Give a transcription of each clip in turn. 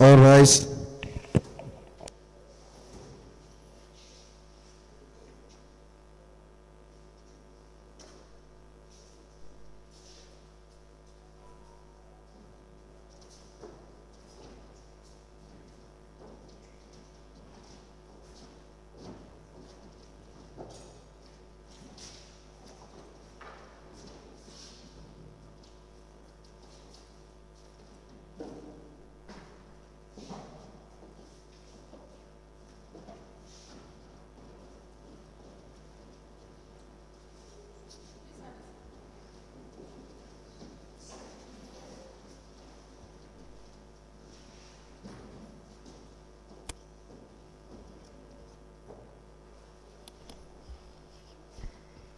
All rise.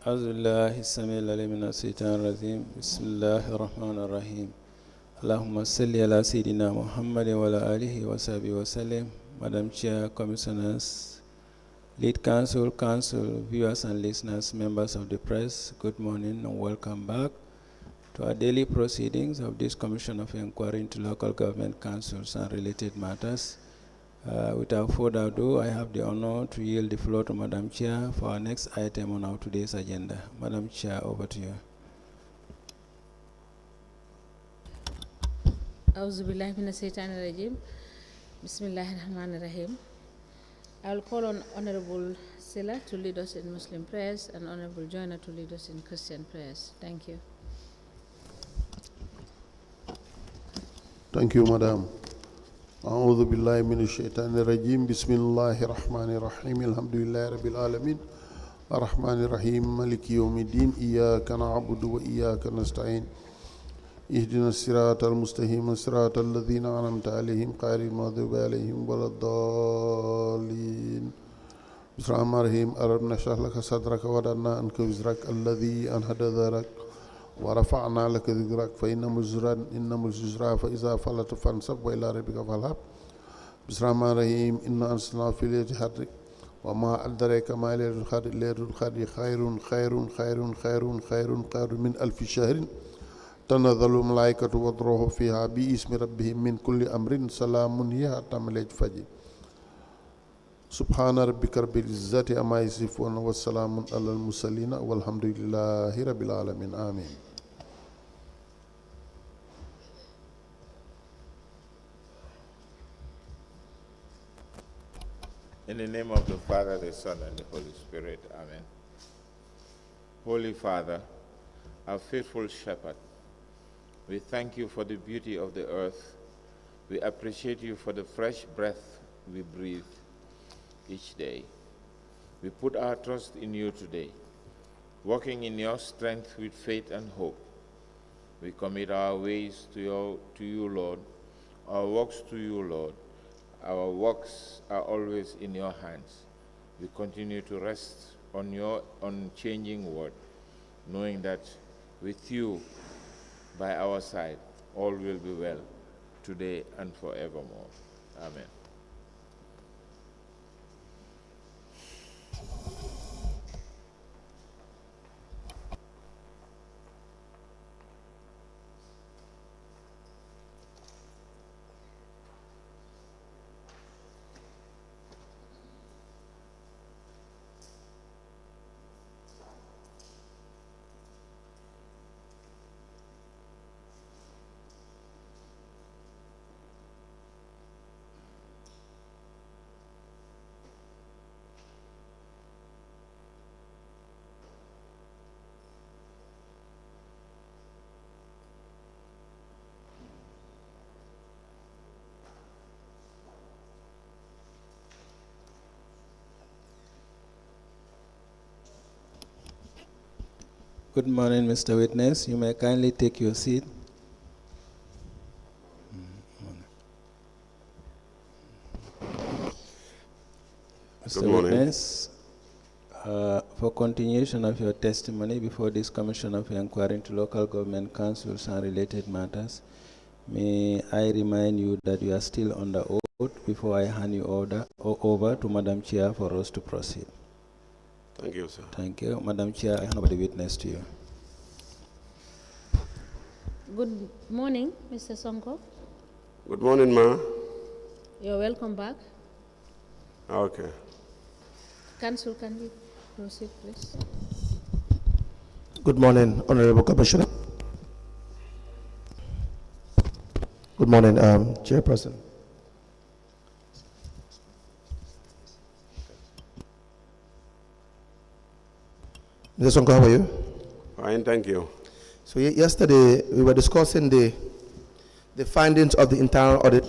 أعوذ بالله السميع العليم من الشيطان الرجيم بسم الله الرحمن الرحيم اللهم صل على سيدنا محمد وعلى آله وصحبه وسلم. Madam Chair, Commissioners, Lead Counsel, viewers and listeners, members of the press, good morning and welcome back to our daily proceedings of this Commission of Inquiry into Local Government Councils and related matters. Without further ado, I have the honor to yield the floor to Madam Chair for our next item on our today's agenda. Madam Chair, over to you. Auzu billahi minash shaitani rajim. Bismillahir Rahmanir Rahim. I will call on Honorable Silla to lead us in Muslim prayers and Honorable Joyner to lead us in Christian prayers. Thank you. Thank you, Madam. أعوذ بالله من الشيطان الرجيم بسم الله الرحمن الرحيم الحمد لله رب العالمين الرحمن الرحيم مالك يوم الدين إياك نعبد وإياك نستعين اهدنا الصراط المستقيم صراط الذين أنعمت عليهم غير المغضوب عليهم ولا الضالين بسم الله الرحمن الرحيم ألم نشرح لك صدرك ووضعنا عنك وزرك الذي أنقض ظهرك ورفعنا لك ذكرك فإن الزجرى فإذا فلت فانصب وإلى ربك فارغب بسم الله الرحمن الرحيم إنا أرسلنا في ليلة القدر وما أدراك ما ليلة القدر ليلة القدر خير من ألف شهر تنزل الملائكة والروح فيها باسم ربهم من كل أمر سلام هي حتى مطلع الفجر سبحان ربك رب العزة عما يصفون والسلام على المرسلين والحمد لله رب العالمين آمين. In the name of the Father, the Son, and the Holy Spirit. Amen. Holy Father, our faithful shepherd, we thank you for the beauty of the earth. We appreciate you for the fresh breath we breathe each day. We put our trust in you today, walking in your strength with faith and hope. We commit our ways to you, Lord, our works to you, Lord. Our works are always in your hands. We continue to rest on your unchanging word, knowing that with you by our side, all will be well, today and forevermore. Amen. Good morning, Mr. Witness. You may kindly take your seat. Mr. Witness, for continuation of your testimony before this Commission of Inquiry into Local Government Councils and related matters, may I remind you that you are still under oath before I hand you over to Madam Chair for us to proceed. Thank you, sir. Thank you. Madam Chair, I hand over the witness to you. Good morning, Mr. Sonko. Good morning, Ma. You're welcome back. Okay. Council, can we proceed, please? Good morning, Honorable Commissioner. Good morning, Chairperson. Mr. Sonko, how are you? Fine, thank you. So yesterday we were discussing the findings of the internal audit.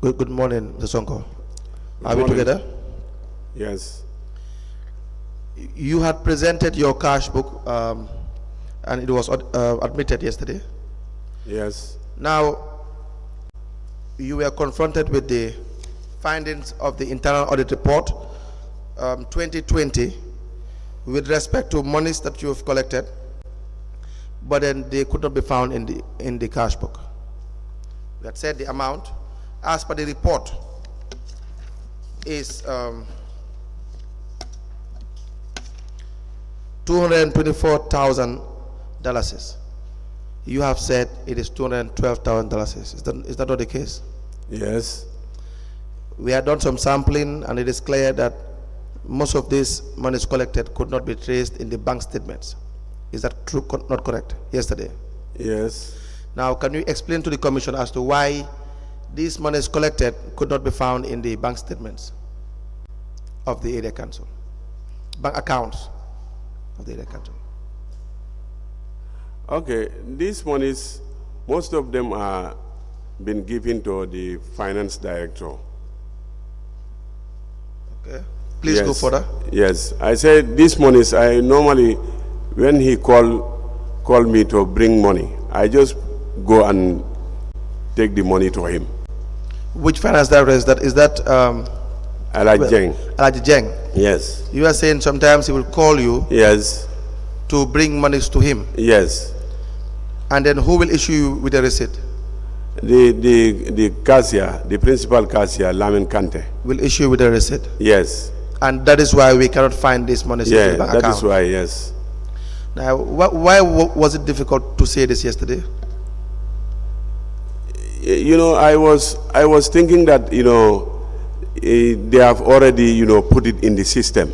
Good morning, Mr. Sonko. Are we morning. together? Yes. You had presented your cash book, and it was admitted yesterday. Yes. Now, you were confronted with the findings of the internal audit report 2020 with respect to monies that you have collected, but then they could not be found in the cash book. We had said the amount, as per the report, is $224,000. You have said it is $212,000. Is that not the case? Yes. We had done some sampling, and it is clear that most of this monies collected could not be traced in the bank statements. Is that true? Not correct? Yesterday. Yes. Now, can you explain to the Commission as to why these monies collected could not be found in the bank statements of the area council, bank accounts of the area council? Okay, these monies, most of them are been given to the finance director. Okay. Please go further. Yes, I said these monies, I normally, when he call me to bring money, I just go and take the money to him. Which finance director is that? Is that Alieu. Alieu? Yes. You are saying sometimes he will call you Yes. to bring monies to him, Yes. and then who will issue you with a receipt? The cashier, the principal cashier, Lamin Kante. Will issue you with a receipt, Yes. and that is why we cannot find these monies in Yeah, the bank that account. is why. Yes. Now, why was it difficult to say this yesterday? You know, I was thinking that, you know, they have already, you know, put it in the system.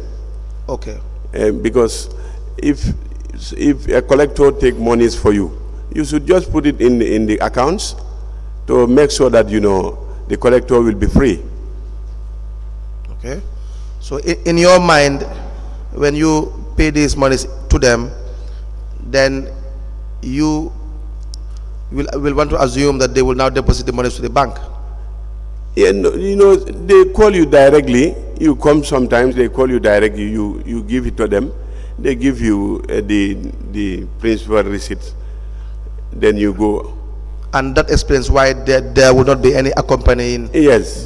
Okay. Because if a collector take monies for you, you should just put it in the accounts to make sure that, you know, the collector will be free. Okay. So in your mind, when you pay these monies to them, then you will want to assume that they will now deposit the monies to the bank. Yeah, no, you know, they call you directly. You come sometimes, they call you directly. You give it to them. They give you the principal receipt. Then you go. And that explains why there will not be any accompanying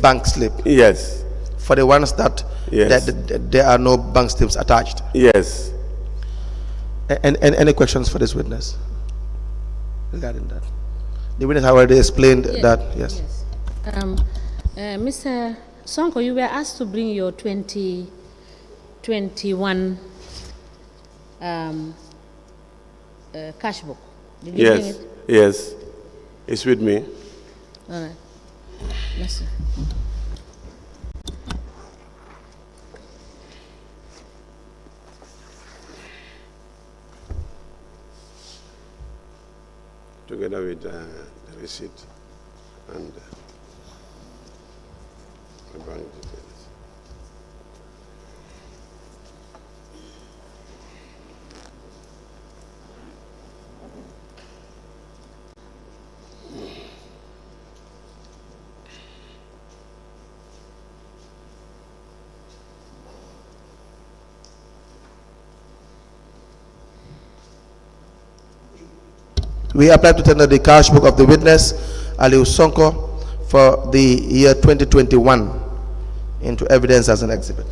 bank slip. Yes. For the ones that, there are no bank slips attached. Yes. And any questions for this witness regarding that? The witness already explained that. Yes. Mr. Sonko, you were asked to bring your 2021 cash book. Did you bring it? Yes. It's with me. All right. Yes, sir. Together with the receipt and the bank details. We apply to tender the cash book of the witness, Alieu Sonko, for the year 2021 into evidence as an exhibit.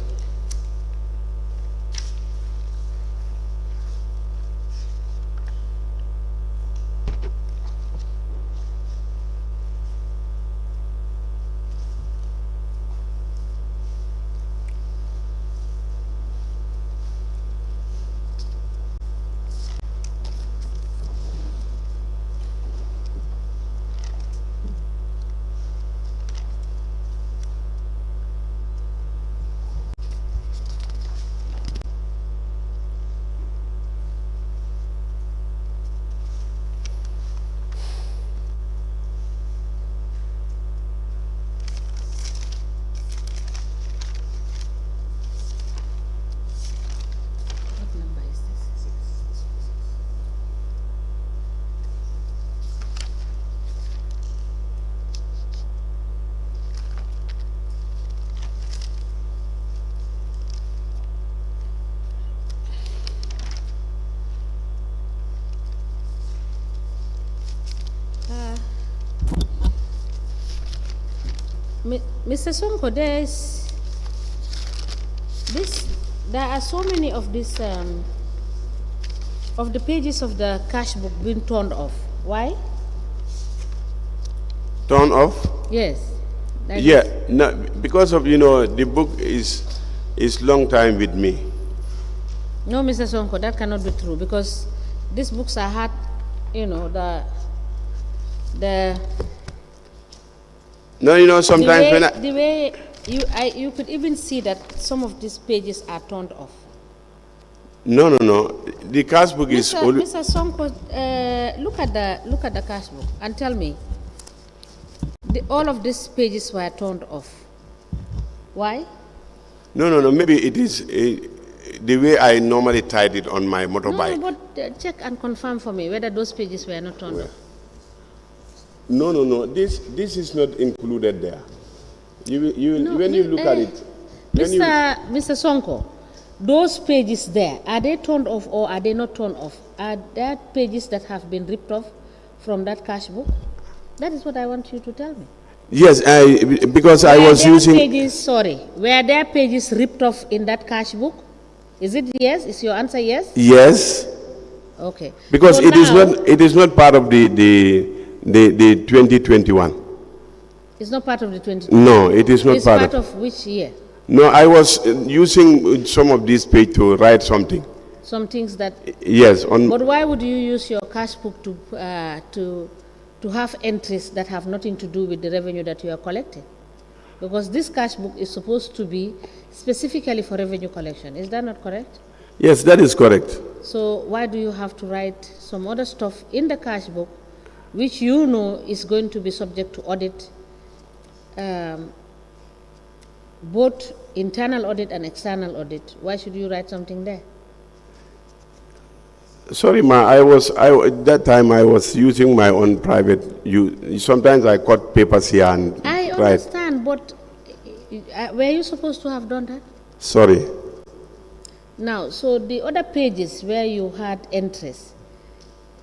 Mr. Sonko, there are so many of this of the pages of the cash book being turned off. Why? Turn off? Yes. Yeah, no, because of, the book is long time with me. No, Mr. Sonko, that cannot be true because these books are hard, No, sometimes the way you could even see that some of these pages are turned off. No. The cash book is Mr. Sonko, look at the cash book and tell me. All of these pages were turned off. Why? No. Maybe it is the way I normally tied it on my motorbike. No, but check and confirm for me whether those pages were not turned off. No. This is not included there. When you look at it, Mr. Sonko, those pages there, are they turned off or are they not turned off? Are there pages that have been ripped off from that cash book? That is what I want you to tell me. Yes, because I was using pages. Were there pages ripped off in that cash book? Is it yes? Is your answer yes? Yes. Okay. Because so it is not part of the 2021. It's not part of the 2021. No, it is not part of which year? No, I was using some of this page to write something. Some things that. Yes. But why would you use your cash book to have entries that have nothing to do with the revenue that you are collecting? Because this cash book is supposed to be specifically for revenue collection. Is that not correct? Yes, that is correct. So why do you have to write some other stuff in the cash book which you know is going to be subject to audit, both internal audit and external audit? Why should you write something there? Sorry, ma, that time I was using my own private. Sometimes I cut papers here and I understand, but were you supposed to have done that? Sorry. Now, so the other pages where you had entries,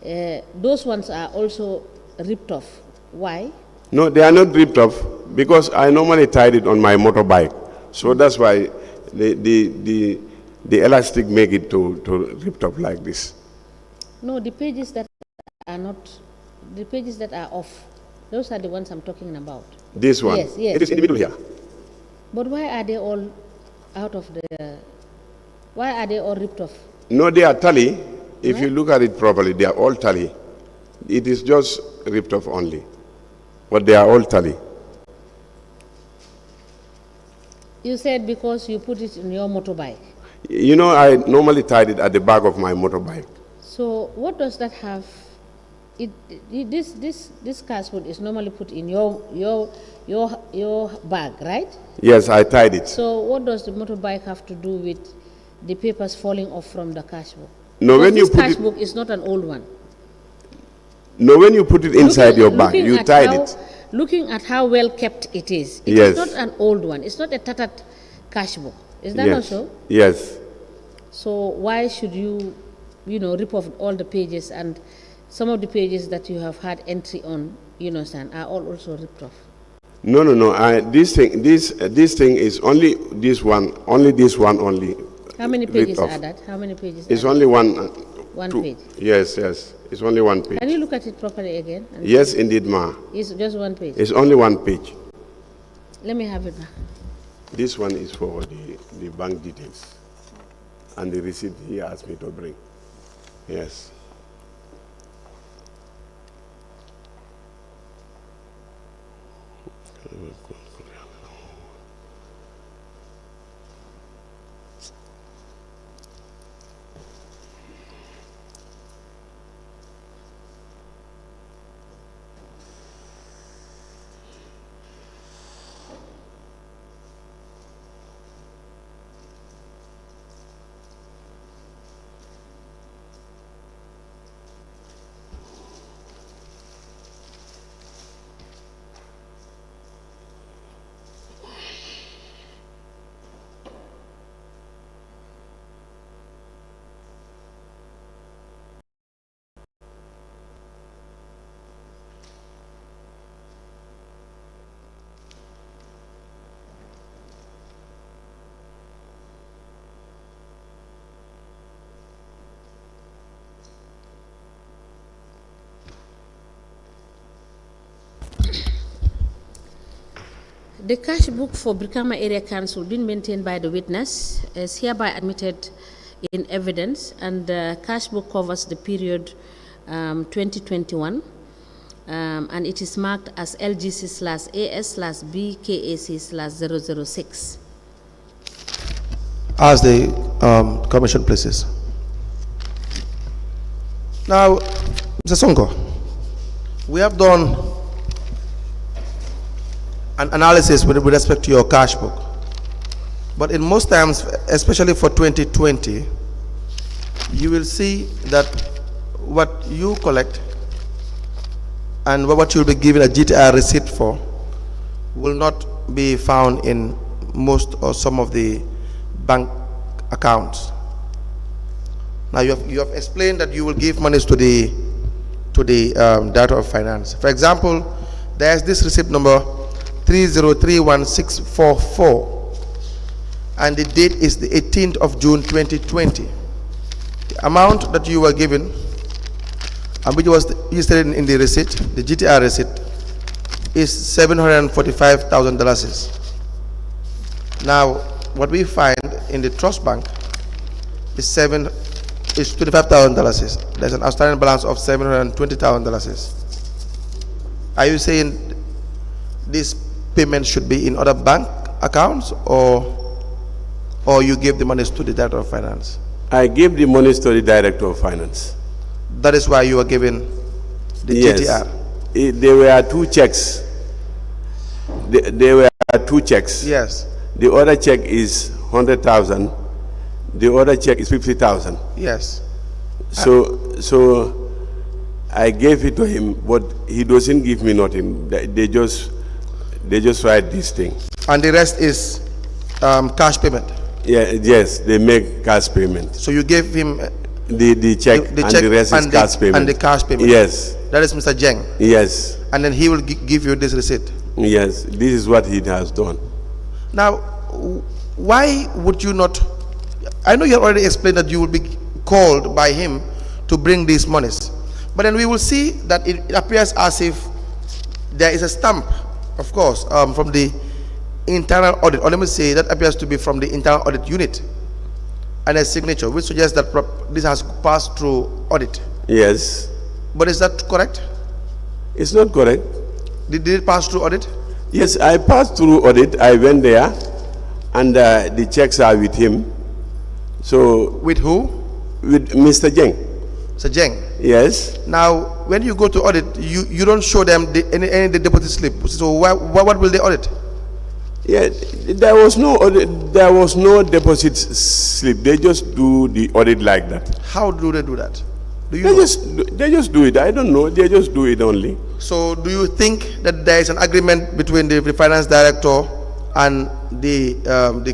those ones are also ripped off. Why? No, they are not ripped off because I normally tied it on my motorbike. So that's why the elastic make it to ripped off like this. No, the pages that are not, the pages that are off, those are the ones I'm talking about. This one? Yes. It is in the middle here. But why are they all out of the, why are they all ripped off? No, they are tally. If you look at it properly, they are all tally. It is just ripped off only. But they are all tally. You said because you put it in your motorbike. I normally tied it at the back of my motorbike. So what does that have? This cash book is normally put in your bag, right? Yes, I tied it. So what does the motorbike have to do with the papers falling off from the cash book? No, when you put put cash book is not an old one. No, when you put it inside your bag, you tied it. Looking at how well kept it is, it yes. is not an old one. It's not a tattered cash book. Is that yes. not so? Yes. So why should you, rip off all the pages and some of the pages that you have had entry on, you understand, are all also ripped off. No. This thing is only this one only. How many pages are that? How many pages? It's only one. One two. page. Yes. It's only one page. Can you look at it properly again? Yes, indeed, ma. It's just one page. It's only one page. Let me have it back. This one is for the bank details and the receipt he asked me to bring. Yes. The cash book for Brikama Area Council being maintained by the witness is hereby admitted in evidence, and the cash book covers the period 2021, and it is marked as LGC/AS/BKAC/006. As the commission places. Now, Mr. Sonko, we have done an analysis with respect to your cash book, but in most times, especially for 2020, you will see that what you collect and what you'll be given a GTR receipt for will not be found in most or some of the bank accounts. Now you have explained that you will give monies to the Director of Finance. For example, there's this receipt number 3031644, and the date is the 18th of June 2020. The amount that you were given, and which was listed in the receipt, the GTR receipt, is $745,000. Now, what we find in the trust bank is $25,000. There's an outstanding balance of $720,000. Are you saying this payment should be in other bank accounts, or you give the monies to the Director of Finance? I gave the monies to the Director of Finance. That is why you were given the GTR? There were two checks. There were two checks. Yes. The other check is 100,000. The other check is 50,000. Yes. So I gave it to him, but he doesn't give me nothing. They just write this thing. And the rest is cash payment? Yeah, yes, they make cash payment. So you gave him the check, and the rest is cash payment. And the cash payment? Yes. That is Mr. Jeng? Yes. And then he will give you this receipt? Yes, this is what he has done. Now, why would you not, I know you have already explained that you will be called by him to bring these monies, but then we will see that it appears as if there is a stamp, of course, from the internal audit, or let me say that appears to be from the internal audit unit, and a signature which suggests that this has passed through audit. Yes. But is that correct? It's not correct. Did it pass through audit? Yes, I passed through audit. I went there, and the checks are with him. So with who? With Mr. Jeng. Mr. Jeng? Yes. Now, when you go to audit, you don't show them any deposit slip. So what will they audit? Yeah, there was no audit, there was no deposit slip. They just do the audit like that. How do they do that? Do you they just do it. I don't know. They just do it only. So, do you think that there is an agreement between the finance director and the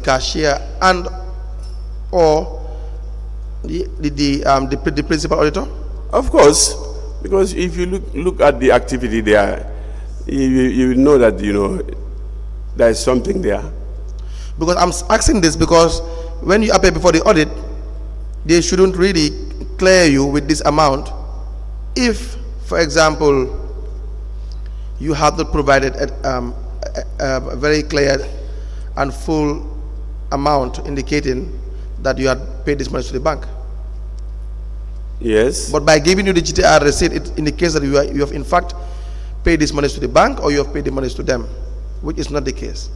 cashier and or the principal auditor? Of course, Because if you look at the activity there, you will know that, there is something there. Because I'm asking this because when you appear before the audit, they shouldn't really clear you with this amount if, for example, you have not provided a very clear and full amount indicating that you had paid this money to the bank. Yes. But by giving you the GTR receipt, it indicates that you have in fact paid this money to the bank, or you have paid the money to them, which is not the case.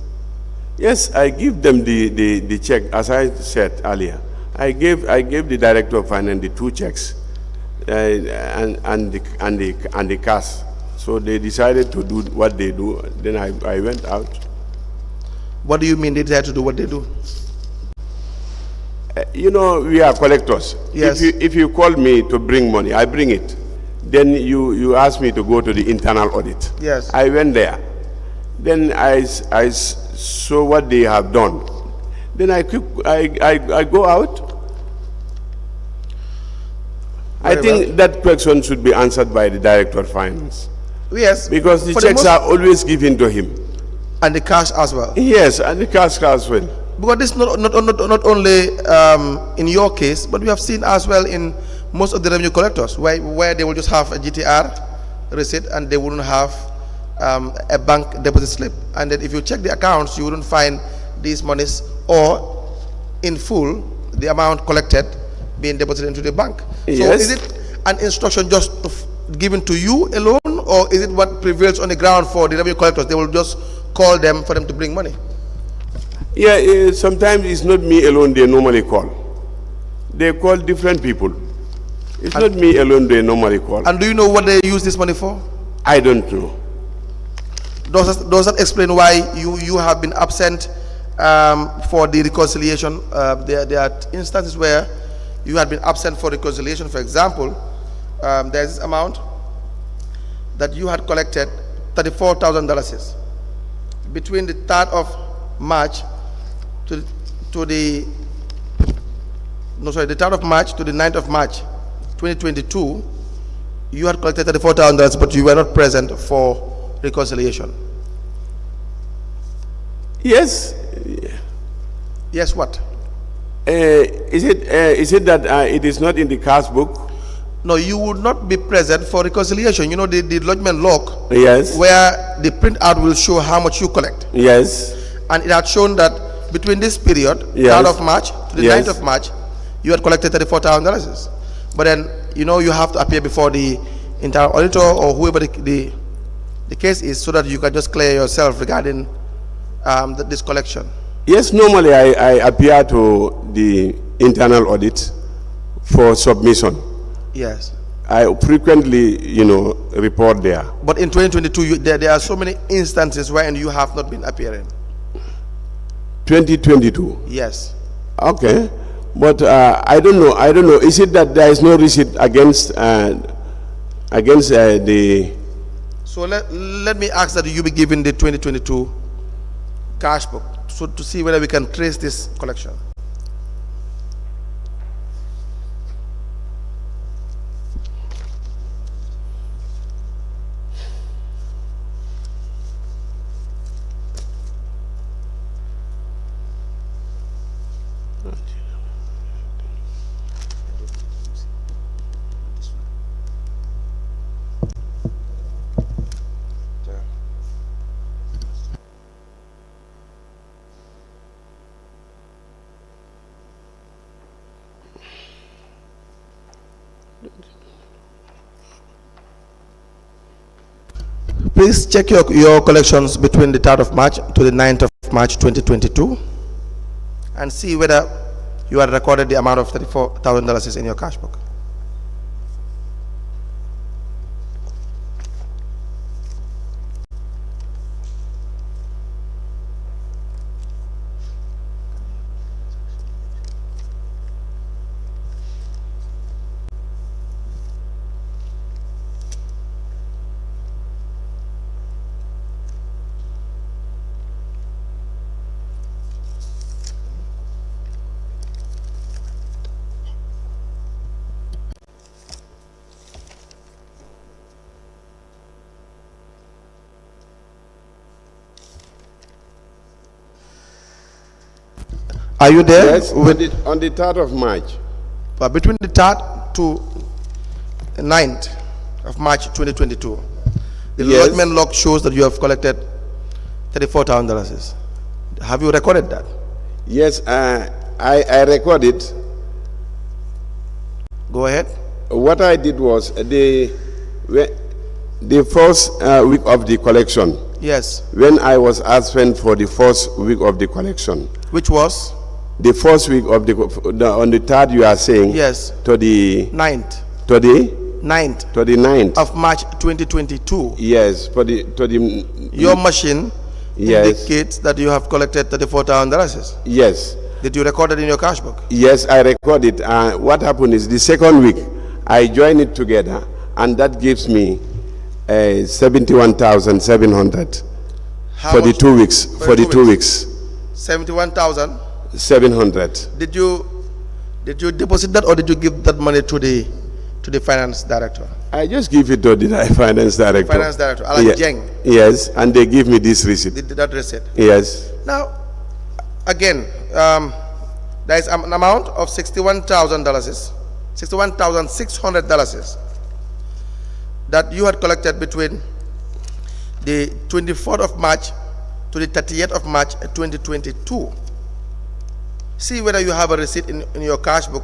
Yes, I give them the check, as I said earlier. I gave the director of finance the 2 checks and the cash. So they decided to do what they do. Then I went out. What do you mean they decided to do what they do? We are collectors. Yes. If you call me to bring money, I bring it. Then you ask me to go to the internal audit. Yes. I went there. Then I saw what they have done. Then I go out. I think that question should be answered by the director of finance. Yes. Because the checks are always given to him. And the cash as well. Yes, and the cash as well. Because this is not only in your case, but we have seen as well in most of the revenue collectors where they will just have a GTR receipt and they wouldn't have a bank deposit slip. And then if you check the accounts, you wouldn't find these monies or in full the amount collected being deposited into the bank. Yes. So is it an instruction just given to you alone, or is it what prevails on the ground for the revenue collectors? They will just call them for them to bring money. Yeah, sometimes it's not me alone they normally call. They call different people. It's not me alone they normally call. And do you know what they use this money for? I don't know. Does that explain why you have been absent for the reconciliation? There are instances where you had been absent for reconciliation. For example, there's this amount that you had collected, $34,000 between the 3rd of March to the 3rd of March to the 9th of March 2022. You had collected $34,000, but you were not present for reconciliation. Yes. Yes, what? Is it that it is not in the cash book? No, you would not be present for reconciliation. You know the lodgement log. Yes. Where the printout will show how much you collect. Yes. And it had shown that between this period, Yes. 3rd of March to the Yes. 9th of March, you had collected $34,000. But then, you have to appear before the internal auditor or whoever the case is, so that you can just clear yourself regarding this collection. Yes, normally I appear to the internal audit for submission. Yes. I frequently, report there. But in 2022, there are so many instances wherein you have not been appearing. 2022. Yes. Okay, but I don't know. Is it that there is no receipt against the? So let me ask that you be given the 2022 cash book, so to see whether we can trace this collection. Please check your collections between the 3rd of March to the 9th of March 2022 and see whether you had recorded the amount of $34,000 in your cash book. Are you there? Yes, on the 3rd of March. Between the 3rd to 9th of March 2022, the Yes. lodgement log shows that you have collected $34,000. Have you recorded that? Yes, I recorded. Go ahead. What I did was the first week of the collection. Yes. When I was absent for the first week of the collection. Which was? The first week of on the 3rd, you are saying. Yes. To the 9th. To the 9th. To the 9th. Of March 2022. Yes. Your machine. Yes. Indicates that you have collected $34,000. Yes. Did you record it in your cash book? Yes, I recorded. What happened is the second week, I joined it together, and that gives me 71,700 for the 2 weeks. For the 2 weeks. 71,700. Did you deposit that, or did you give that money to the finance director? I just give it to the finance director. Finance director, Alieu. Yes, and they give me this receipt. That receipt. Yes. Now, again, there is an amount of $61,000, $61,600 that you had collected between the 24th of March to the 30th of March 2022. See whether you have a receipt in your cash book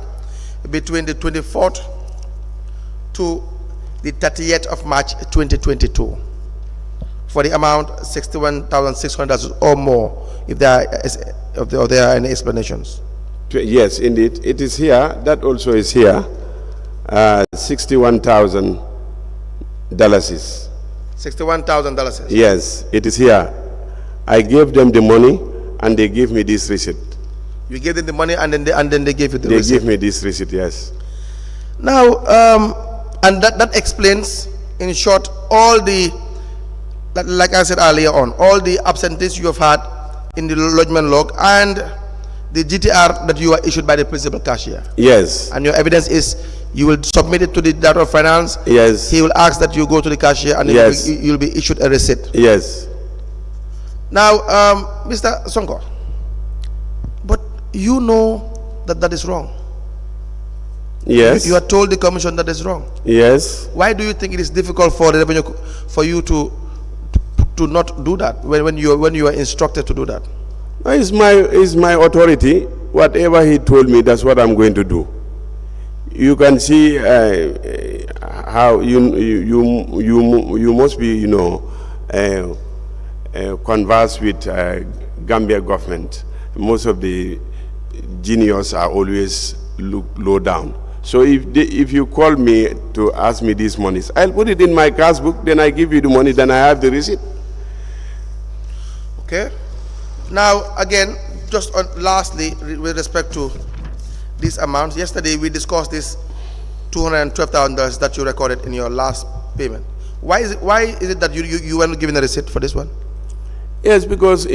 between the 24th to the 30th of March 2022 for the amount $61,600 or more, if there are any explanations. Yes, indeed, it is here. That also is here. $61,000. $61,000. Yes, it is here. I gave them the money, and they gave me this receipt. You gave them the money, and then they gave you the receipt. They gave me this receipt. Yes. Now, and that explains, in short, all the, like I said earlier on, all the absentees you have had in the lodgement log and the GTR that you are issued by the principal cashier. Yes. And your evidence is you will submit it to the Director of Finance. Yes. He will ask that you go to the cashier, and yes. you'll be issued a receipt. Yes. Now, Mr. Sonko, but you know that is wrong. Yes. You are told the commission that is wrong. Yes. Why do you think it is difficult for the revenue for you to not do that when you are instructed to do that? It's my authority. Whatever he told me, that's what I'm going to do. You can see how you must be converse with Gambia government. Most of the genius are always low down. So if you call me to ask me these monies, I'll put it in my cash book, then I give you the money, then I have the receipt. Okay. Now, again, just lastly, with respect to these amounts, yesterday we discussed this $212,000 that you recorded in your last payment. Why is it that you weren't given a receipt for this one? Yes, because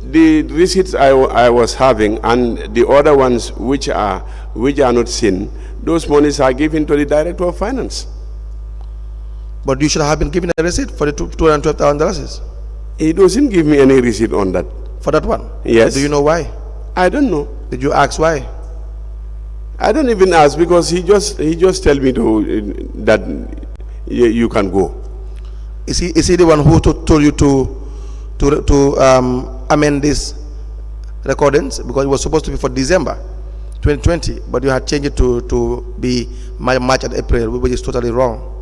the receipts I was having and the other ones which are not seen, those monies are given to the Director of Finance. But you should have been given a receipt for the $212,000. He doesn't give me any receipt on that. For that one? Yes. Do you know why? I don't know. Did you ask why? I don't even ask, because he just tell me that you can go. Is he the one who told you to amend these recordings? Because it was supposed to be for December 2020, but you had changed it to be March and April, which is totally wrong.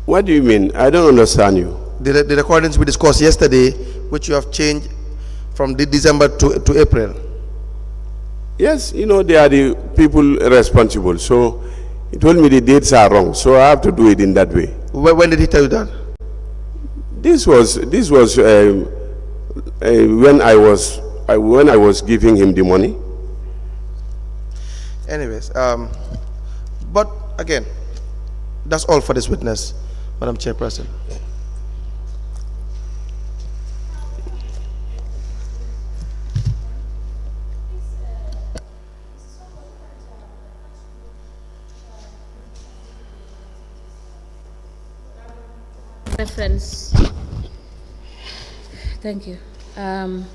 What do you mean? I don't understand you. The recordings we discussed yesterday, which you have changed from December to April. Yes, they are the people responsible. So he told me the dates are wrong, so I have to do it in that way. When did he tell you that? This was when I was giving him the money. Anyways, but again, that's all for this witness, Madam Chairperson. Thank you.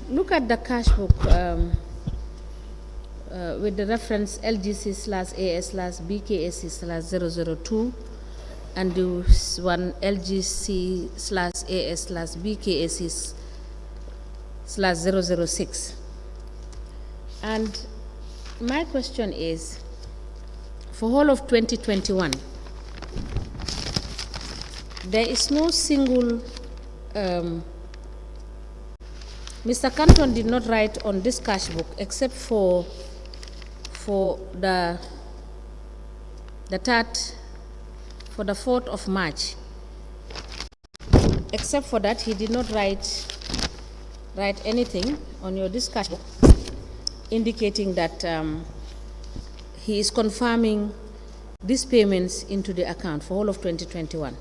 Look at the cash book with the reference LGC/AS/BKAC/002 and this one LGC/AS/BKAC/006. And my question is, for whole of 2021, there is no single Mr. Canton did not write on this cash book except for the 4th of March. Except for that, he did not write anything on your this cash book indicating that he is confirming these payments into the account for all of 2021.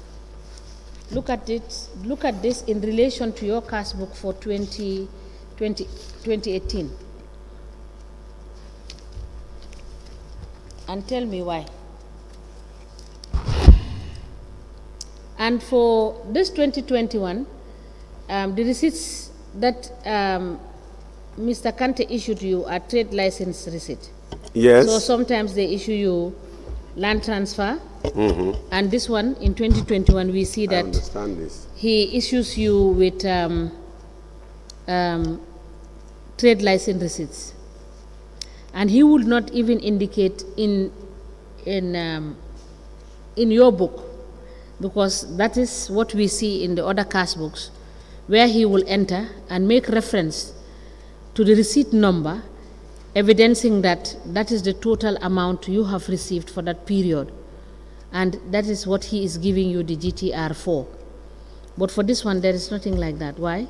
Look at it. Look at this in relation to your cash book for 2018, and tell me why. And for this 2021, the receipts that Mr. Kante issued you are trade license receipt. Yes. So sometimes they issue you land transfer. And this one in 2021 we see that I understand this. He issues you with trade license receipts, and he would not even indicate in your book, because that is what we see in the other cash books, where he will enter and make reference to the receipt number, evidencing that that is the total amount you have received for that period. And that is what he is giving you the GTR for. But for this one, there is nothing like that. Why?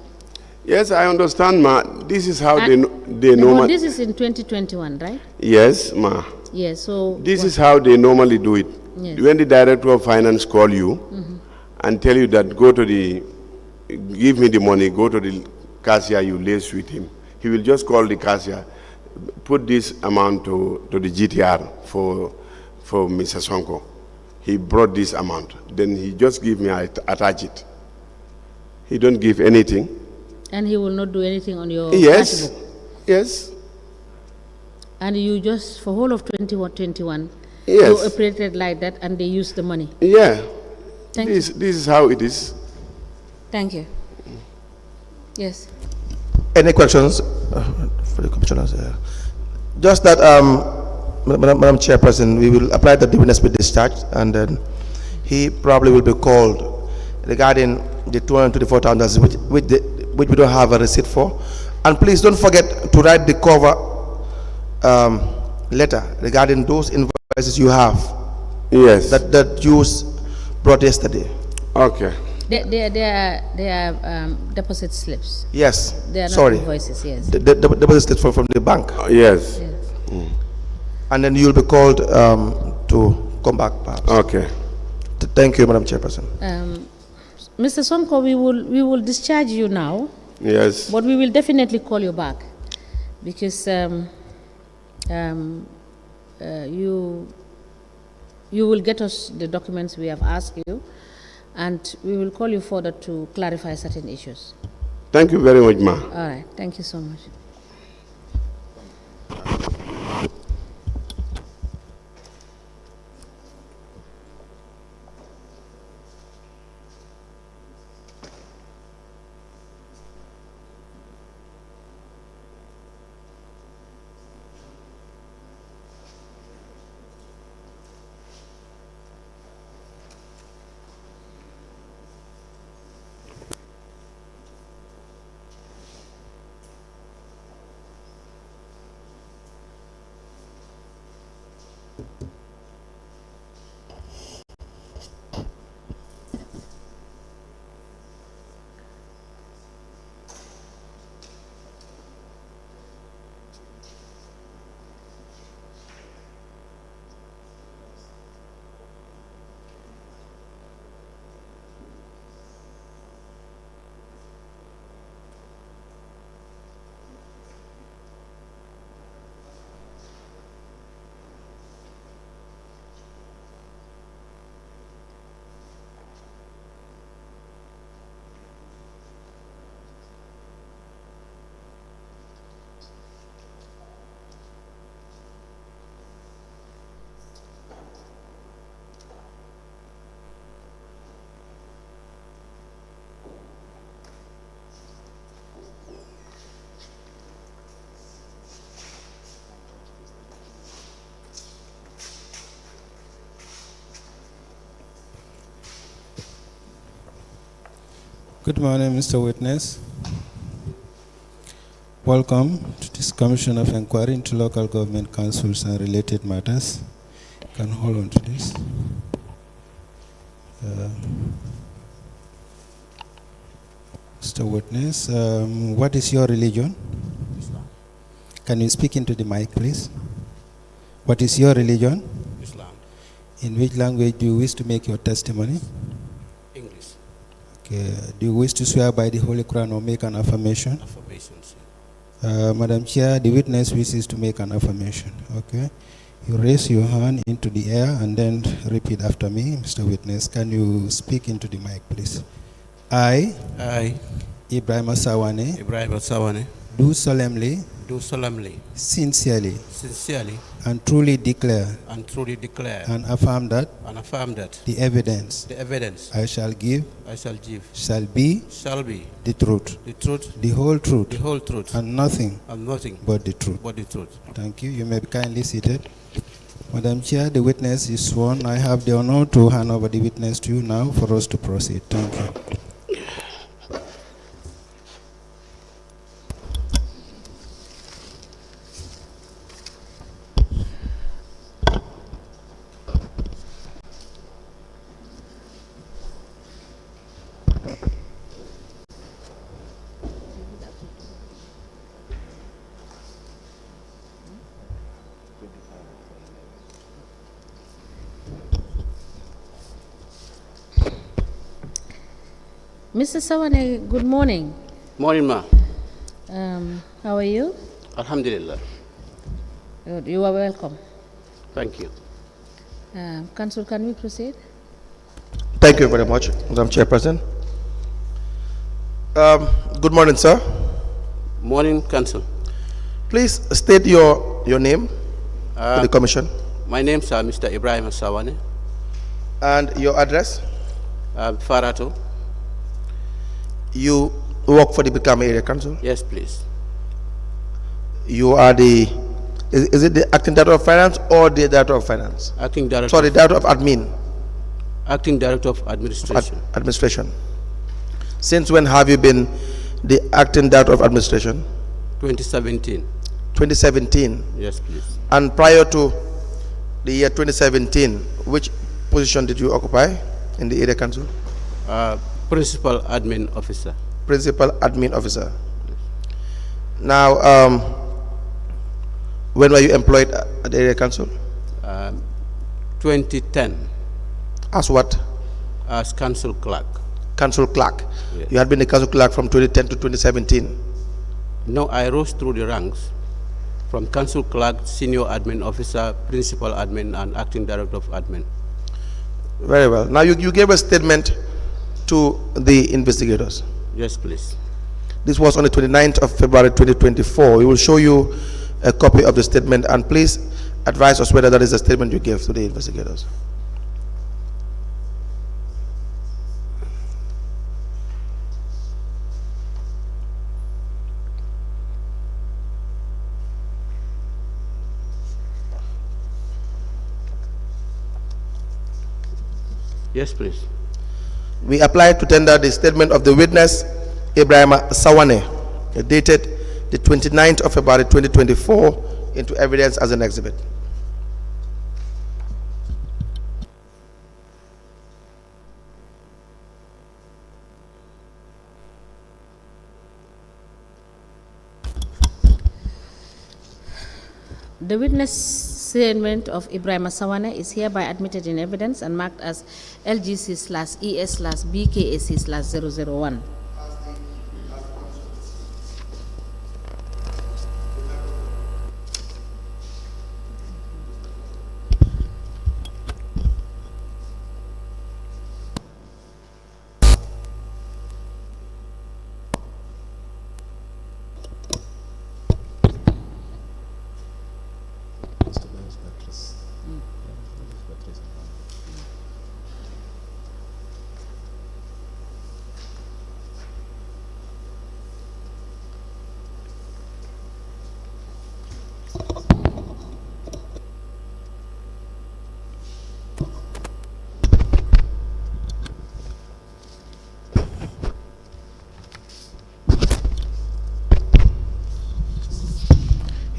Yes, I understand, ma. This is how they But normally. this is in 2021, right? Yes, ma. Yes, so... This is how they normally do it. Yes. When the director of finance call you and tell you that give me the money, go to the cashier, you liaise with him. He will just call the cashier, put this amount to the GTR for Mr. Sonko. He brought this amount. Then he just give me, I attach it. He don't give anything. And he will not do anything on your Yes. cash book. Yes. And you just, for whole of 2021, Yes. you operated like that and they used the money. Yeah. Thank This is how it is. Thank you. Yes. Any questions for the commissioners? Just that, Madam Chairperson, we will apply that the witness be discharged, and then he probably will be called regarding the 224,000 which we don't have a receipt for. And please don't forget to write the cover letter regarding those invoices you have. Yes. That you brought yesterday. Okay. They are deposit slips. Yes. They are not Sorry. invoices, yes. The deposit slips from the bank. Yes. Yes. And then you'll be called to come back, perhaps. Okay. Thank you, Madam Chairperson. Mr. Sonko, we will discharge you now. Yes. But we will definitely call you back, because you will get us the documents we have asked you, and we will call you further to clarify certain issues. Thank you very much, ma. All right. Thank you so much. Good morning, Mr. Witness. Welcome to this Commission of Inquiry into Local Government Councils and related matters. You can hold on to this. Mr. Witness, what is your religion? Islam. Can you speak into the mic, please? What is your religion? Islam. In which language do you wish to make your testimony? English. Okay. Do you wish to swear by the Holy Quran or make an affirmation? Affirmations. Madam Chair, the witness wishes to make an affirmation. Okay. You raise your hand into the air and then repeat after me. Mr. Witness, can you speak into the mic, please? I, Ebrima Sawaneh, Sawaneh, do solemnly, sincerely, and truly declare and affirm that the evidence I shall give shall be the truth, the whole truth, and nothing but the truth. Thank you. You may be kindly seated. Madam Chair, the witness is sworn. I have the honor to hand over the witness to you now for us to proceed. Thank you. Mr. Sawaneh, good morning. Morning, ma. How are you? Alhamdulillah. Good. You are welcome. Thank you. Council, can we proceed? Thank you very much, Madam Chairperson. Good morning, sir. Morning, Council. Please state your name to the Commission. My name is Mr. Ebrima Sawaneh. And your address? Farato. You work for the Brikama Area Council? Yes, please. You are the, is it the Acting Director of Finance or the Director of Finance? Acting Director. Sorry, Director of Admin. Acting Director of Administration. Administration. Since when have you been the Acting Director of Administration? 2017. 2017. Yes, please. And prior to the year 2017, which position did you occupy in the Area Council? Principal Admin Officer. Principal Admin Officer. Now, when were you employed at the Area Council? 2010. As what? As Council Clerk. Council Clerk. Yes. You had been the Council Clerk from 2010 to 2017. No, I rose through the ranks from Council Clerk, Senior Admin Officer, Principal Admin, and Acting Director of Admin. Very well. Now, you gave a statement to the investigators. Yes, please. This was on the 29th of February 2024. We will show you a copy of the statement, and please advise us whether that is a statement you gave to the investigators. Yes, please. We apply to tender the statement of the witness, Ebrima Sawaneh, dated the 29th of February 2024, into evidence as an exhibit. The witness statement of Ebrima Sawaneh is hereby admitted in evidence and marked as LGC/ES/BKAC/001.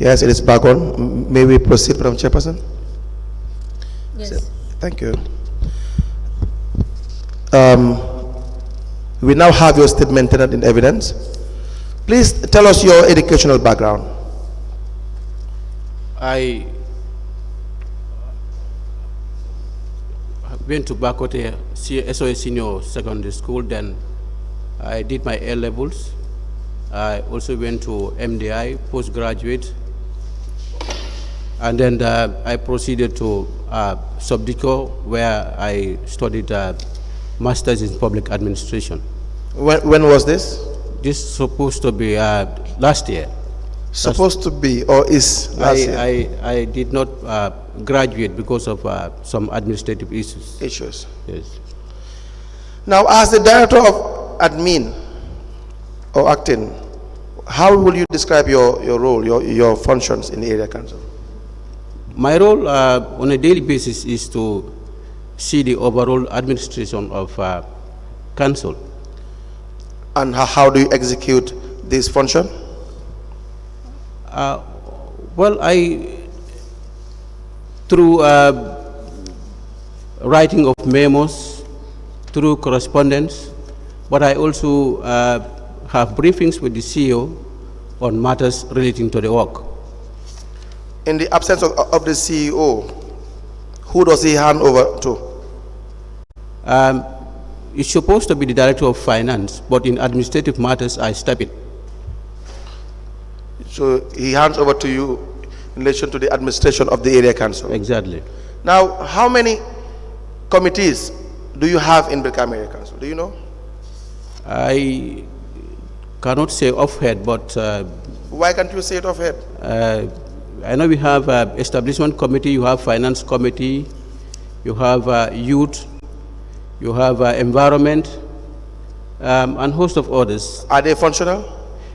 Yes, it is back on. May we proceed, Madam Chairperson? Yes. Thank you. We now have your statement tendered in evidence. Please tell us your educational background. I went to Bakote SOS Senior Secondary School, then I did my A levels. I also went to MDI, postgraduate, and then I proceeded to Subdico, where I studied Masters in Public Administration. When was this? This is supposed to be last year. Supposed to be, or is last year? I did not graduate because of some administrative issues. Issues. Yes. Now, as the director of admin or acting, how will you describe your role, your functions in the area council? My role on a daily basis is to see the overall administration of council. And how do you execute this function? Well, through writing of memos, through correspondence, but I also have briefings with the CEO on matters relating to the work. In the absence of the CEO, who does he hand over to? It's supposed to be the director of finance, but in administrative matters, I step in. So he hands over to you in relation to the administration of the area council. Exactly. Now, how many committees do you have in Brikama Area Council? Do you know? I cannot say offhand, but why can't you say it offhand? I know we have establishment committee, you have finance committee, you have youth, you have environment, and host of others. Are they functional?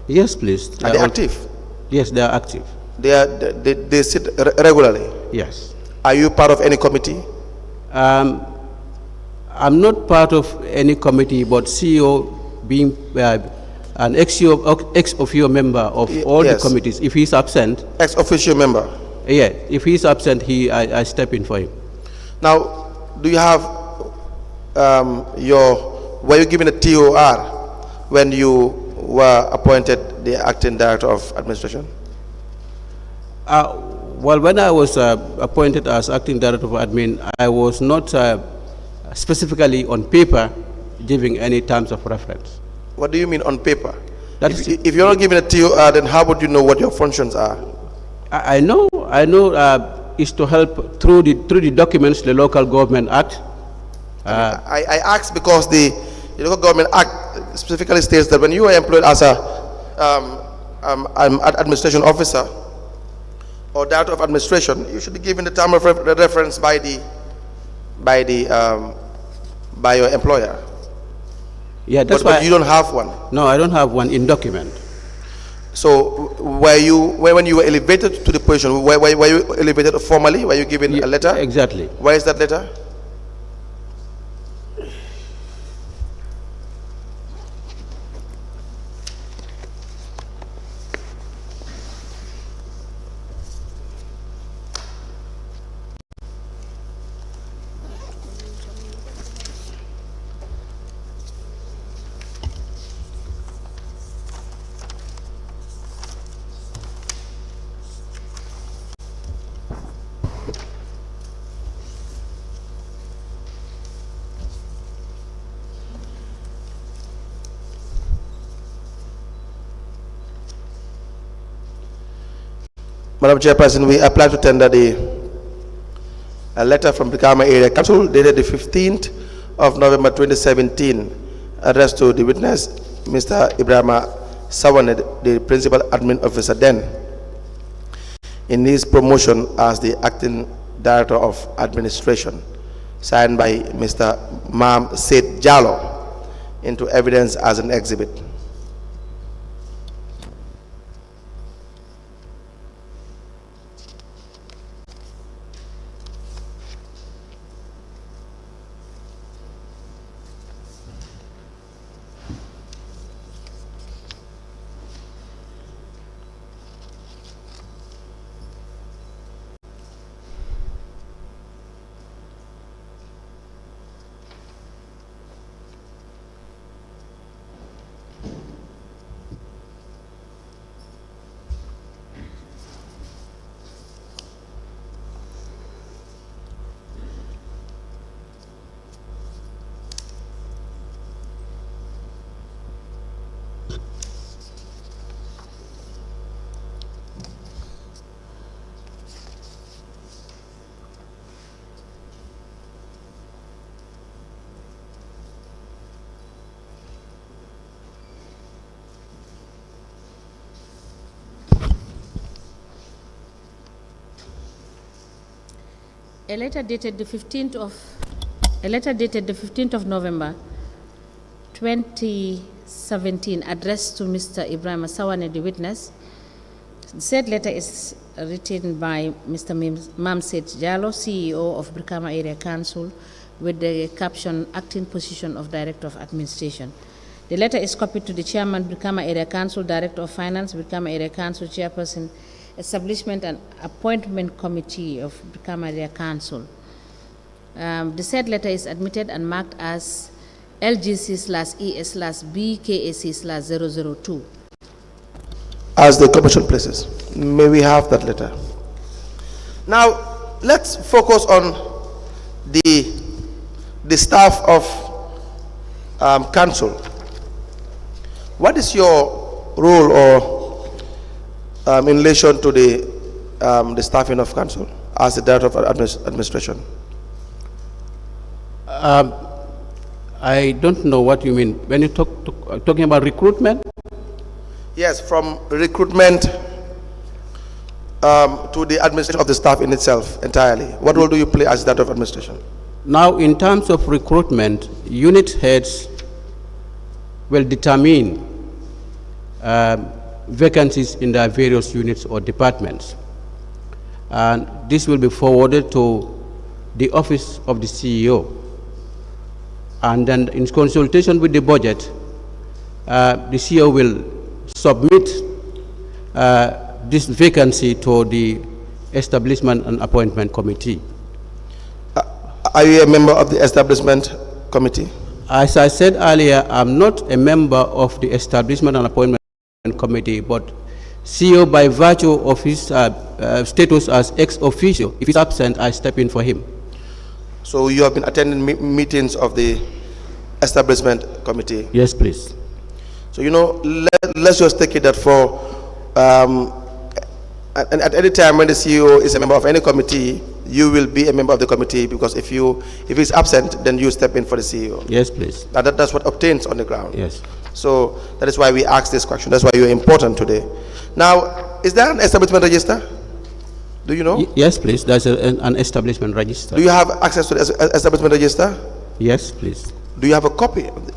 Yes, please. Are they active? Yes, they are active. They sit regularly? Yes. Are you part of any committee? I'm not part of any committee, but CEO being an ex-officio member of all yes. the committees. If he's absent. Ex-officio member? Yeah, if he's absent, I step in for him. Now, do you have were you given a TOR when you were appointed the acting director of administration? Well, when I was appointed as acting director of admin, I was not specifically on paper giving any terms of reference. What do you mean on paper? If you're not given a TOR, then how would you know what your functions are? I know is to help through the documents, the Local Government Act. I asked because the Local Government Act specifically states that when you are employed as a administration officer or director of administration, you should be given the term of reference by your employer. Yeah, that's but you don't have one. No, I don't have one in document. So, when you were elevated to the position, were you elevated formally? Were you given a letter? Exactly. Where is that letter? Madam Chairperson, we apply to tender a letter from the Brikama Area Council dated the 15th of November 2017, addressed to the witness, Mr. Ebrima Sawaneh, the principal admin officer then, in his promotion as the acting director of administration, signed by Mr. Mam Said Jallo, into evidence as an exhibit. A letter dated the 15th of November 2017 addressed to Mr. Ebrima, Sawaneh, the witness. The said letter is written by Mr. Mamset Jallo, CEO of Brikama Area Council, with the caption, Acting Position of Director of Administration. The letter is copied to the Chairman, Brikama Area Council, Director of Finance, Brikama Area Council, Chairperson, Establishment and Appointment Committee of Brikama Area Council. The said letter is admitted and marked as LGC/ES/BKAC/002. As the commission places. May we have that letter? Now, let's focus on the staff of council. What is your role or in relation to the staffing of council as the director of administration? I don't know what you mean. When you talking about recruitment? Yes, from recruitment to the administration of the staff in itself entirely. What role do you play as director of administration? Now, in terms of recruitment, unit heads will determine vacancies in their various units or departments. And this will be forwarded to the office of the CEO. And then in consultation with the budget, the CEO will submit this vacancy to the Establishment and Appointment Committee. Are you a member of the Establishment Committee? As I said earlier, I'm not a member of the Establishment and Appointment Committee, but CEO, by virtue of his status as ex officio, if he's absent, I step in for him. So you have been attending meetings of the Establishment Committee? Yes, please. So, you know, let's just take it that for, at any time when the CEO is a member of any committee, you will be a member of the committee, because if he's absent, then you step in for the CEO. Yes, please. That's what obtains on the ground. Yes. So that is why we ask this question. That's why you're important today. Now, is there an establishment register? Do you know? Yes, please. There's an establishment register. Do you have access to the establishment register? Yes, please. Do you have a copy of it?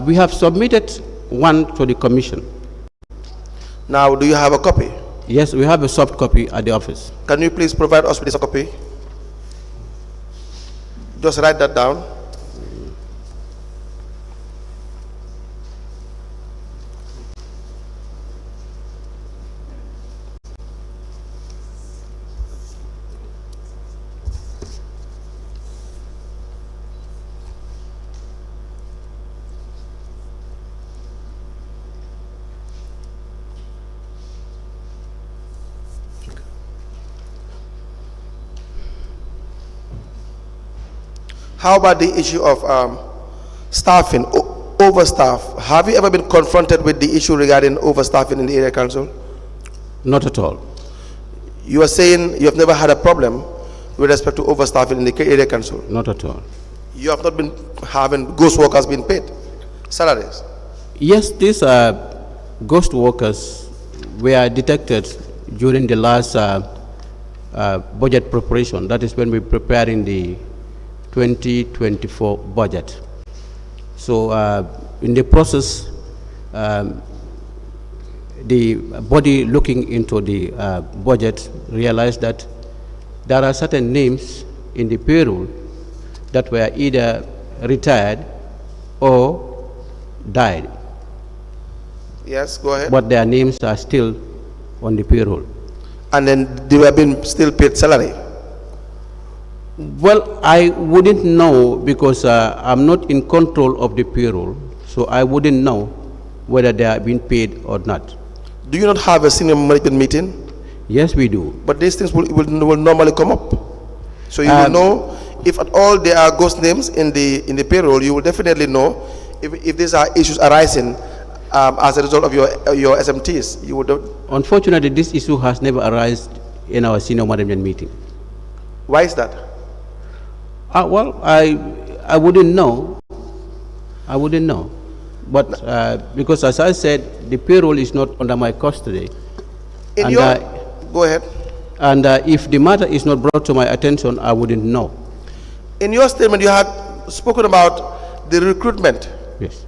We have submitted one to the commission. Now, do you have a copy? Yes, we have a soft copy at the office. Can you please provide us with this copy? Just write that down. How about the issue of staffing, overstaff? Have you ever been confronted with the issue regarding overstaffing in the area council? Not at all. You are saying you have never had a problem with respect to overstaffing in the area council? Not at all. You have not been having ghost workers being paid salaries? Yes, these ghost workers were detected during the last budget preparation. That is when we prepared in the 2024 budget. So in the process, the body looking into the budget realized that there are certain names in the payroll that were either retired or died. Yes, go ahead. But their names are still on the payroll. And then they were being still paid salary? Well, I wouldn't know, because I'm not in control of the payroll, so I wouldn't know whether they are being paid or not. Do you not have a senior management meeting? Yes, we do. But these things will normally come up. So you will know if at all there are ghost names in the payroll. You will definitely know if these are issues arising as a result of your SMTs. You would. Unfortunately, this issue has never arisen in our senior management meeting. Why is that? Well, I wouldn't know. I wouldn't know. But because, as I said, the payroll is not under my custody. Go ahead. And if the matter is not brought to my attention, I wouldn't know. In your statement, you had spoken about the recruitment Yes.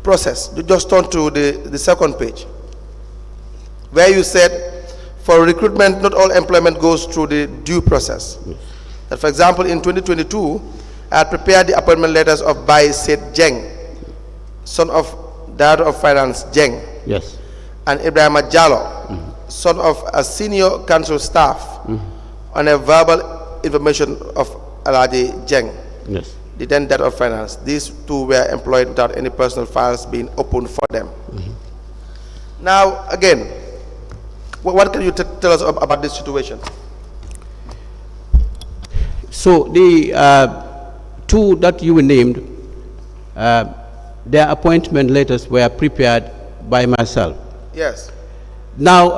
process. You just turn to the second page, where you said, for recruitment, not all employment goes through the due process. Yes. That, for example, in 2022, I had prepared the appointment letters of Bai Said Jeng, son of Director of Finance Jeng, Yes. and Ebrima Jallo, son of a senior council staff, on a verbal information of Aladi Jeng, Yes. the then Director of Finance. These two were employed without any personal files being opened for them. Now, again, what can you tell us about this situation? So the two that you named, their appointment letters were prepared by myself. Yes. Now,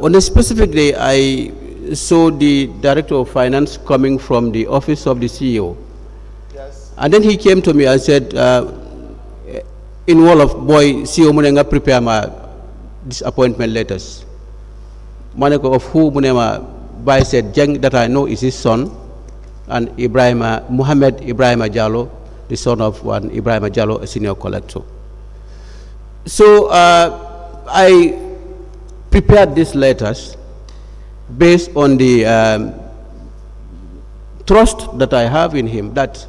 on a specific day, I saw the Director of Finance coming from the office of the CEO. Yes. And then he came to me and said, in wall of boy, CEO Munenga prepare my disappointment letters. Maneko of who Munema Bai said Jeng that I know is his son, and Ebrima, Muhammad Ebrima Jallo, the son of one Ebrima Jallo, a senior collector. So I prepared these letters based on the trust that I have in him, that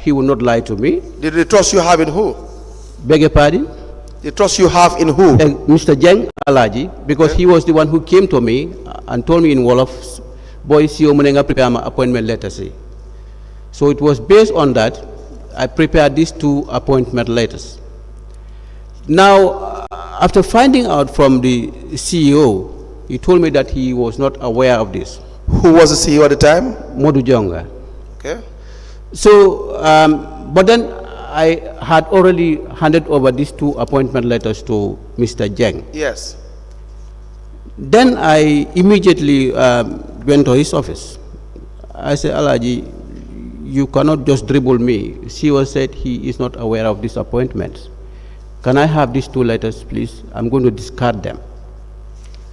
he will not lie to me. The trust you have in who? Beg your pardon? The trust you have in who? Mr. Jeng Alaji, because he was the one who came to me and told me in Wolof, boy, CEO Munenga prepare my appointment letters. So it was based on that, I prepared these two appointment letters. Now, after finding out from the CEO, he told me that he was not aware of this. Who was the CEO at the time? Modu Jonga. Okay. So, but then I had already handed over these two appointment letters to Mr. Jeng. Yes. Then I immediately went to his office. I said, Alaji, you cannot just dribble me. CEO said he is not aware of these appointments. Can I have these two letters, please? I'm going to discard them.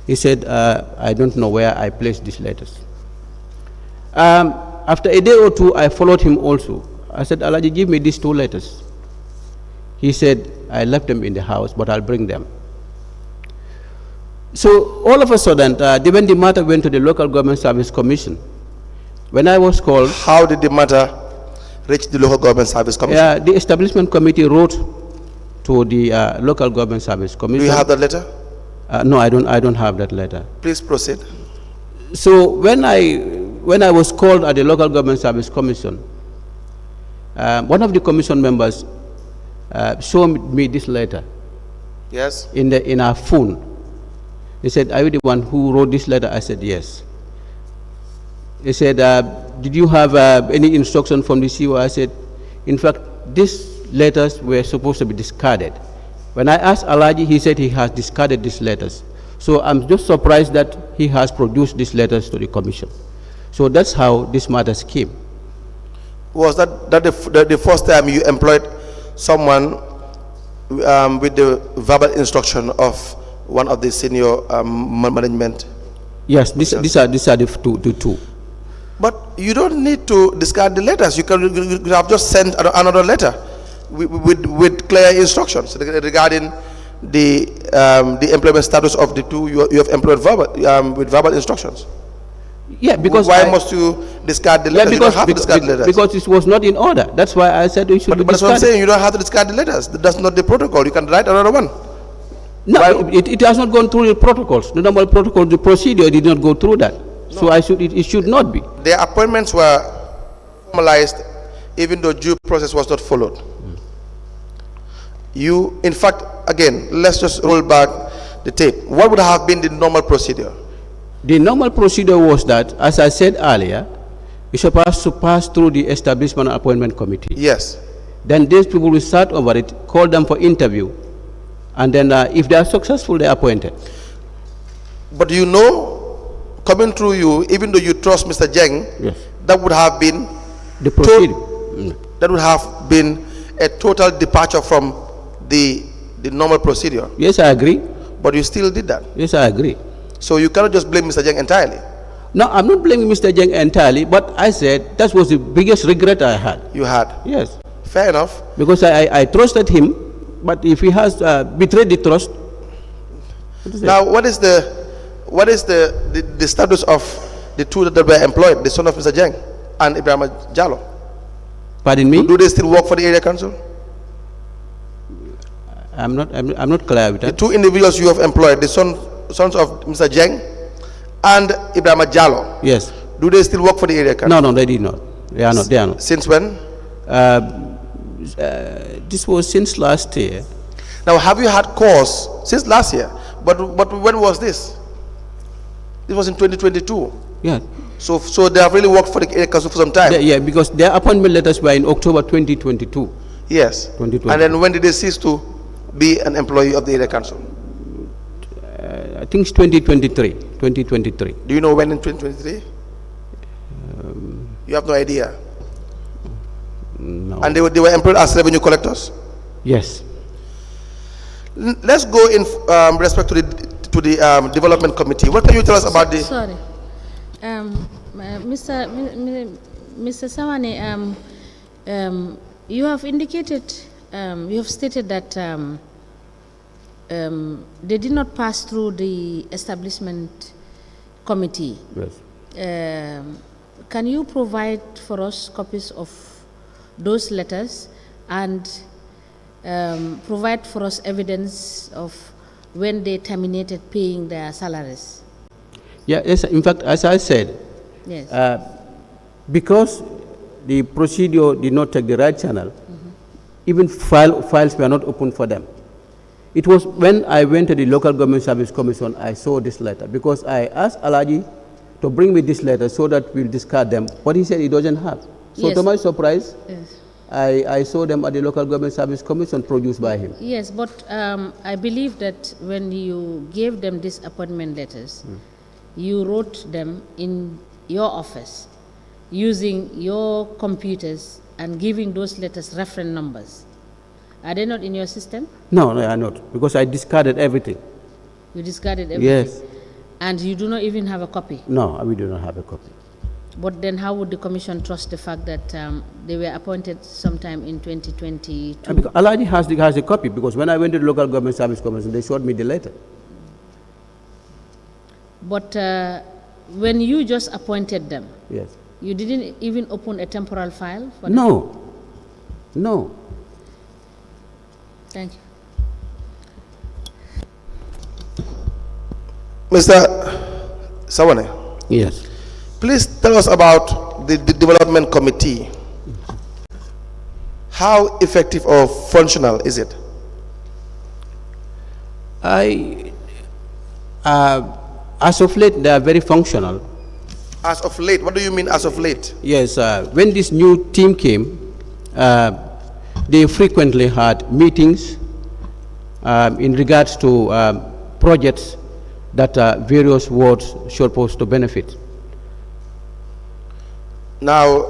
He said, I don't know where I placed these letters. After a day or two, I followed him also. I said, Alaji, give me these two letters. He said, I left them in the house, but I'll bring them. So all of a sudden, when the matter went to the Local Government Service Commission, when I was called... How did the matter reach the Local Government Service Commission? The Establishment Committee wrote to the Local Government Service Commission. Do you have that letter? No, I don't have that letter. Please proceed. So when I was called at the Local Government Service Commission, one of the commission members showed me this letter. Yes. In our phone. He said, are you the one who wrote this letter? I said, yes. He said, did you have any instruction from the CEO? I said, in fact, these letters were supposed to be discarded. When I asked Alaji, he said he has discarded these letters. So I'm just surprised that he has produced these letters to the commission. So that's how this matter came. Was that the first time you employed someone with the verbal instruction of one of the senior management? Yes, these are the two. But you don't need to discard the letters. You have just sent another letter with clear instructions regarding the employment status of the two you have employed with verbal instructions. Yeah, because why must you discard the letters? You don't have to discard the letters. Because it was not in order. That's why I said we should But that's what I'm saying. You don't have to discard the letters. That's not the protocol. You can write another one. No, it has not gone through the protocols. The normal protocol, the procedure did not go through that. No. So it should not be. Their appointments were formalized even though due process was not followed. You, in fact, again, let's just roll back the tape. What would have been the normal procedure? The normal procedure was that, as I said earlier, you're supposed to pass through the Establishment Appointment Committee. Yes. Then these people will start over it, call them for interview, and then if they are successful, they are appointed. But you know, coming through you, even though you trust Mr. Jeng, yes, that would have been the procedure. That would have been a total departure from the normal procedure. Yes, I agree. But you still did that. Yes, I agree. So you cannot just blame Mr. Jeng entirely. No, I'm not blaming Mr. Jeng entirely, but I said that was the biggest regret I had. You had. Yes. Fair enough. Because I trusted him, but if he has betrayed the trust. Now, what is the status of the two that were employed, the son of Mr. Jeng and Ebrima Jallo? Pardon me? Do they still work for the area council? I'm not clear with The that. two individuals you have employed, the sons of Mr. Jeng and Ebrima Jallo. Yes. Do they still work for the area council? No, they did not. They are not. They are not. Since when? This was since last year. Now, have you had cause since last year? But when was this? This was in 2022. Yeah. So they have really worked for the area council for some time. Yeah, because their appointment letters were in October 2022. Yes. 2020. And then when did they cease to be an employee of the area council? I think it's 2023. 2023. Do you know when in 2023? You have no idea. No. And they were employed as revenue collectors. Yes. Let's go in respect to the development committee. What can you tell us about the? Sorry, Mr. Sawaneh, you have indicated, you have stated that they did not pass through the establishment committee. Yes. Can you provide for us copies of those letters and provide for us evidence of when they terminated paying their salaries? Yeah, yes, in fact, as I said, Yes. because the procedure did not take the right channel, even files were not open for them. It was when I went to the Local Government Service Commission, I saw this letter, because I asked Alaji to bring me this letter so that we'll discard them, but he said he doesn't have. So Yes. to my surprise, Yes. I saw them at the Local Government Service Commission produced by him. Yes, but I believe that when you gave them these appointment letters, you wrote them in your office using your computers and giving those letters reference numbers. Are they not in your system? No, they are not, because I discarded everything. You discarded everything? Yes. And you do not even have a copy? No, we do not have a copy. But then how would the commission trust the fact that they were appointed sometime in 2022? Because Alaji has a copy, because when I went to the Local Government Service Commission, they showed me the letter. But when you just appointed them, Yes. you didn't even open a temporal file for them? No. No. Thank you. Mr. Sawaneh, Yes. please tell us about the development committee. How effective or functional is it? As of late, they are very functional. As of late, what do you mean as of late? Yes, when this new team came, they frequently had meetings in regards to projects that various wards should supposed to benefit. Now,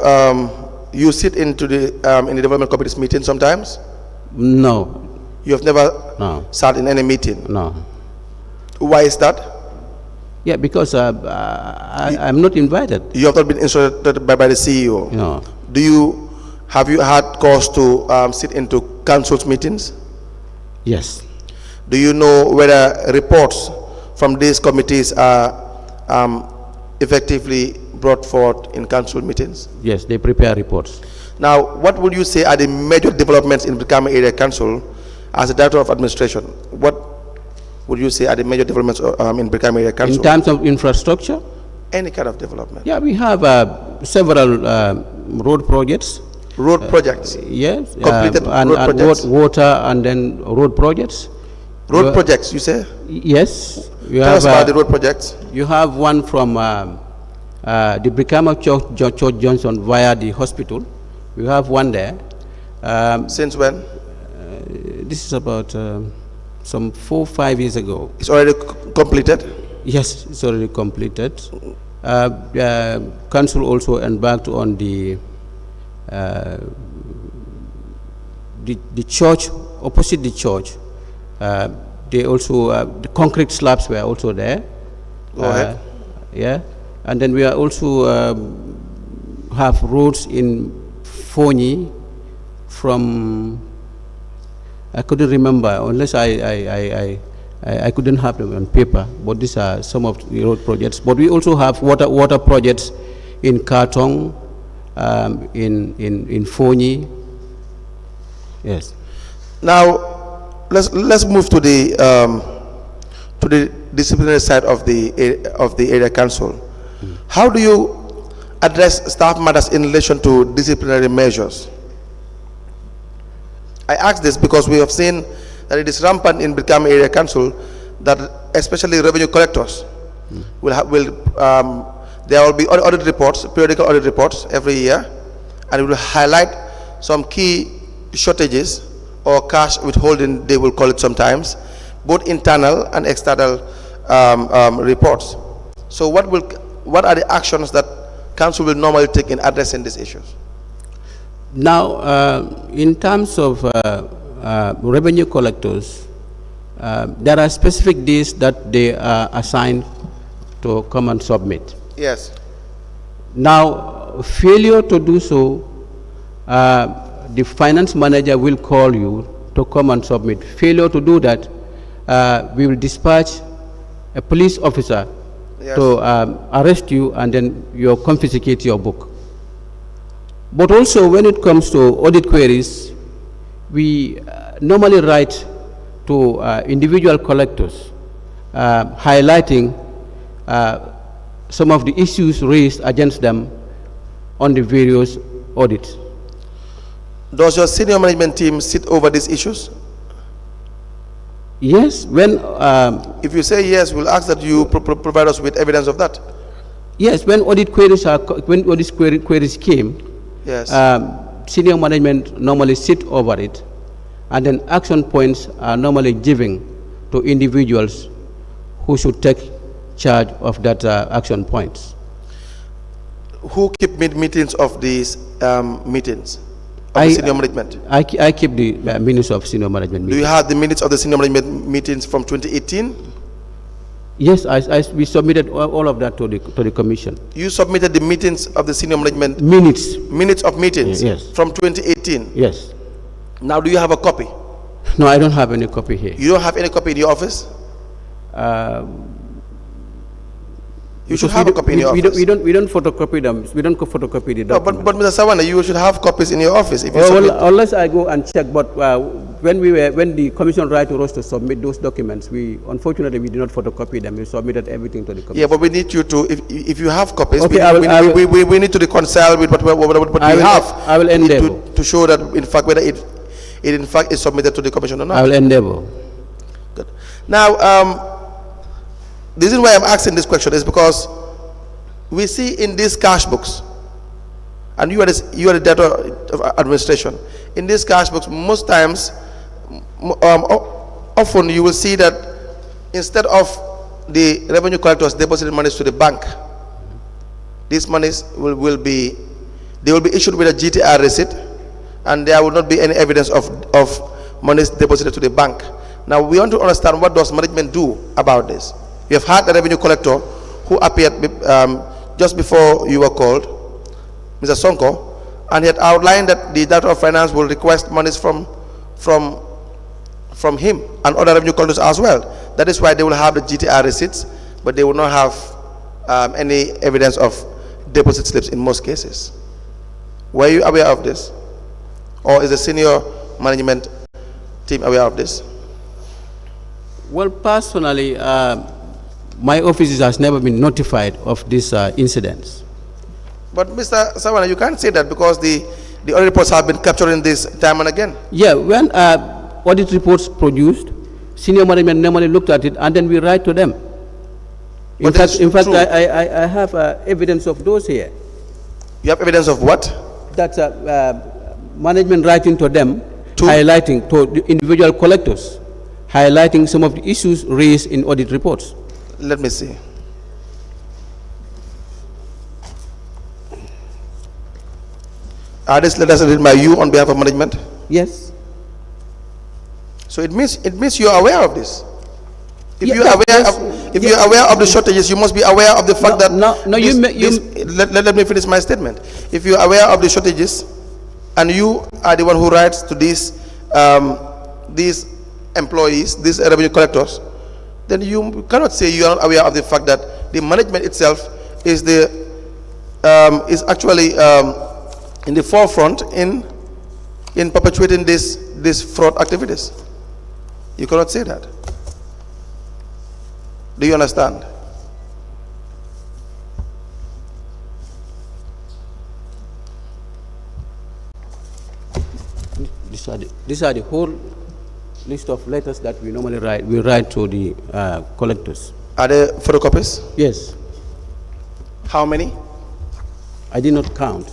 you sit into the in the development committee's meeting sometimes? No. You have never No. sat in any meeting? No. Why is that? Yeah, because I'm not invited. You have not been instructed by the CEO? No. Have you had cause to sit into council's meetings? Yes. Do you know whether reports from these committees are effectively brought forth in council meetings? Yes, they prepare reports. Now, what would you say are the major developments in Brikama Area Council as a director of administration? What would you say are the major developments in Brikama Area Council? In terms of infrastructure? Any kind of development? Yeah, we have several road projects. Road projects? Yes. Completed and road projects? Water and then road projects. Road projects, you say? Yes. Tell us about the road projects. You have one from the Brikama Church Johnson via the hospital. We have one there. Since when? This is about some 4 or 5 years ago. It's already completed? Yes, it's already completed. Council also embarked on the church, opposite the church. They also, the concrete slabs were also there. Go ahead. Yeah, and then we are also have roads in Fonyi from, I couldn't remember unless I couldn't have them on paper, but these are some of the road projects. But we also have water projects in Kartong, in Fonyi. Yes. Now, let's move to the disciplinary side of the area council. How do you address staff matters in relation to disciplinary measures? I ask this because we have seen that it is rampant in Brikama area council that especially revenue collectors there will be audit reports, periodical audit reports every year, and it will highlight some key shortages or cash withholding, they will call it sometimes, both internal and external reports. So what are the actions that council will normally take in addressing these issues? Now, in terms of revenue collectors, there are specific days that they are assigned to come and submit. Yes. Now, failure to do so, the finance manager will call you to come and submit. Failure to do that, we will dispatch a police officer to arrest you, and then you confiscate your book. But also, when it comes to audit queries, we normally write to individual collectors, highlighting some of the issues raised against them on the various audits. Does your senior management team sit over these issues? Yes. When if you say yes, we'll ask that you provide us with evidence of that. Yes. When audit queries queries came, yes, senior management normally sit over it, and then action points are normally given to individuals who should take charge of that action points. Who keep meetings of these meetings of the senior management? I keep the minutes of senior management meetings. Do you have the minutes of the senior management meetings from 2018? Yes, we submitted all of that to the commission. You submitted the meetings of the senior management minutes of meetings, yes, from 2018. Yes. Now, do you have a copy? No, I don't have any copy here. You don't have any copy in your office? You should have a copy in your office. We don't photocopy them. We don't photocopy the documents. But Mr. Sawaneh, you should have copies in your office. If you unless I go and check. But when the commission write to us to submit those documents, unfortunately we did not photocopy them. We submitted everything to the commission. Yeah, but we need you to, if you have copies, okay, we need to reconcile with what we have. I will endeavor to show that in fact whether it in fact is submitted to the commission or not. I will endeavor. Good. Now, the reason why I'm asking this question is because we see in these cash books, and you are the data of administration, in these cash books, most times, often you will see that instead of the revenue collectors depositing monies to the bank, these monies will be issued with a GTR receipt, and there will not be any evidence of monies deposited to the bank. Now we want to understand, what does management do about this? We have had a revenue collector who appeared just before you were called, Mr. Sonko, and he had outlined that the Director of Finance will request monies from him and other revenue collectors as well. That is why they will have the GTR receipts, but they will not have any evidence of deposit slips in most cases. Were you aware of this? Or is the senior management team aware of this? Well, personally, my office has never been notified of these incidents. But Mr. Sawaneh, you can't say that because the audit reports have been capturing this time and again. Yeah, when audit reports produced, senior management normally looked at it, and then we write to them. In fact, I have evidence of those here. You have evidence of what? That management writing to them, highlighting to the individual collectors, highlighting some of the issues raised in audit reports. Let me see. Are these letters written by you on behalf of management? Yes. So it means you are aware of this. If If you're aware of the shortages, you must be aware of the fact that let me finish my statement. If you're aware of the shortages, and you are the one who writes to these employees, these revenue collectors, then you cannot say you are not aware of the fact that the management itself is actually in the forefront in perpetuating these fraud activities. You cannot say that. Do you understand? These are the whole list of letters that we normally write. We write to the collectors. Are there photocopies? Yes. How many? I did not count.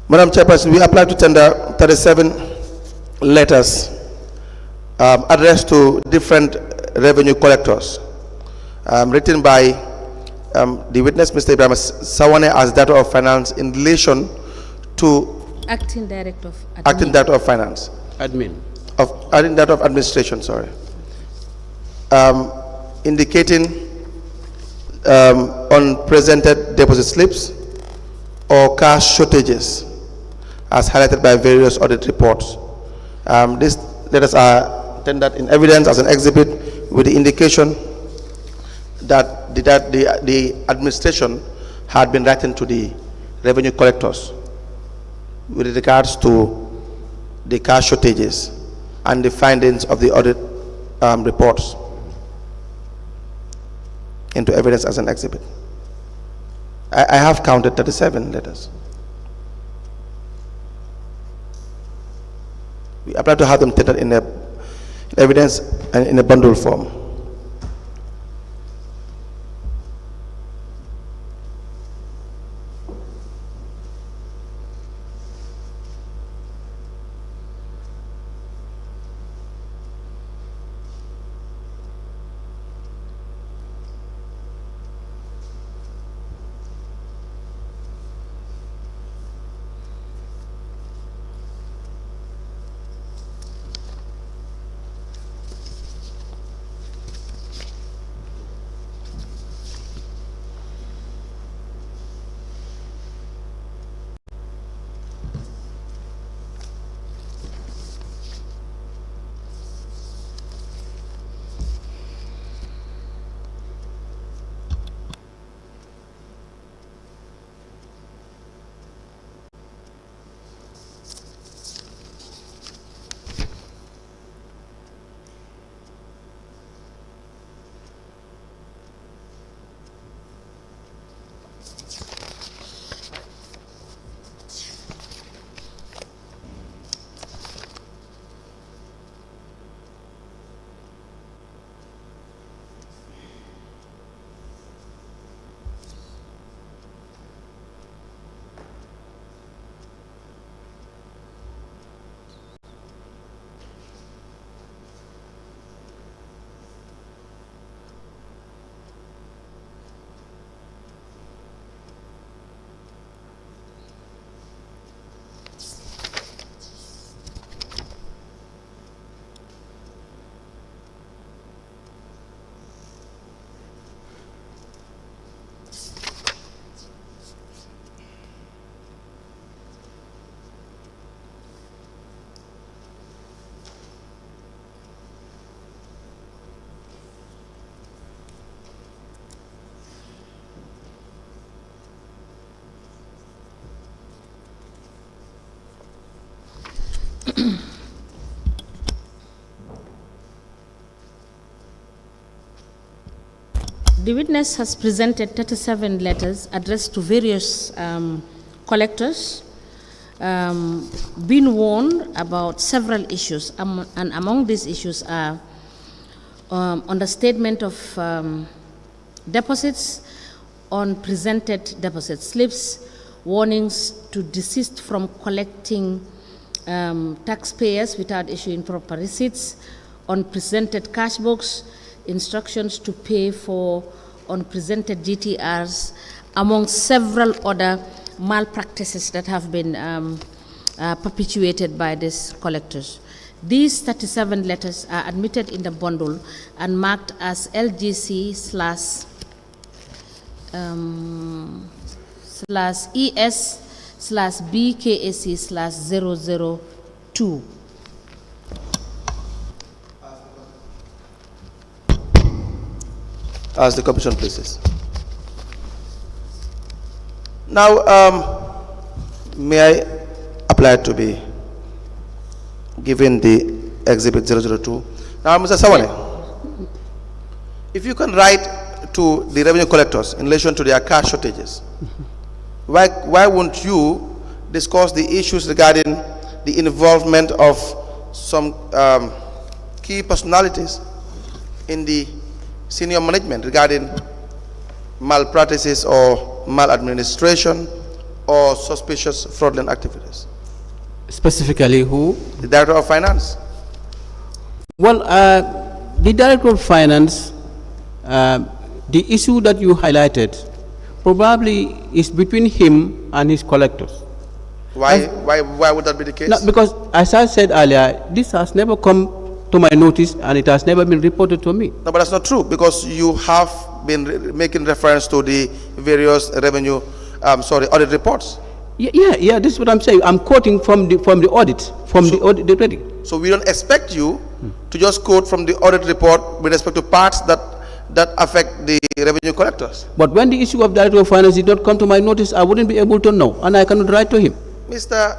Madam Chairperson, we applied to tender 37 letters addressed to different revenue collectors, written by the witness, Mr. Ebrima Sawaneh, as Director of Finance in relation to Acting Director of Acting Director of Finance. Acting Director of Administration, sorry. Indicating unpresented deposit slips or cash shortages as highlighted by various audit reports. These letters are tendered in evidence as an exhibit with the indication that the administration had been writing to the revenue collectors with regards to the cash shortages and the findings of the audit reports into evidence as an exhibit. I have counted 37 letters. We apply to have them tendered in evidence and in a bundle form. The witness has presented 37 letters addressed to various collectors, been warned about several issues, and among these issues are understatement of deposits, on presented deposit slips, warnings to desist from collecting taxpayers without issuing proper receipts, on presented cash books, instructions to pay for unpresented GTRs, among several other malpractices that have been perpetuated by these collectors. These 37 letters are admitted in the bundle and marked as LGC /ES/002. As the commission pleases. Now, may I apply to be given the exhibit 002? Now, Mr. Sawaneh, if you can write to the revenue collectors in relation to their cash shortages, why won't you discuss the issues regarding the involvement of some key personalities in the senior management regarding malpractices or maladministration or suspicious fraudulent activities? Specifically who? The Director of Finance. Well, the Director of Finance, the issue that you highlighted probably is between him and his collectors. Why would that be the case? No, because as I said earlier, this has never come to my notice and it has never been reported to me. No, but that's not true, because you have been making reference to the various revenue, audit reports. Yeah, this is what I'm saying. I'm quoting from the audit, the rating. So we don't expect you to just quote from the audit report with respect to parts that affect the revenue collectors. But when the issue of Director of Finance did not come to my notice, I wouldn't be able to know, and I cannot write to him. Mr.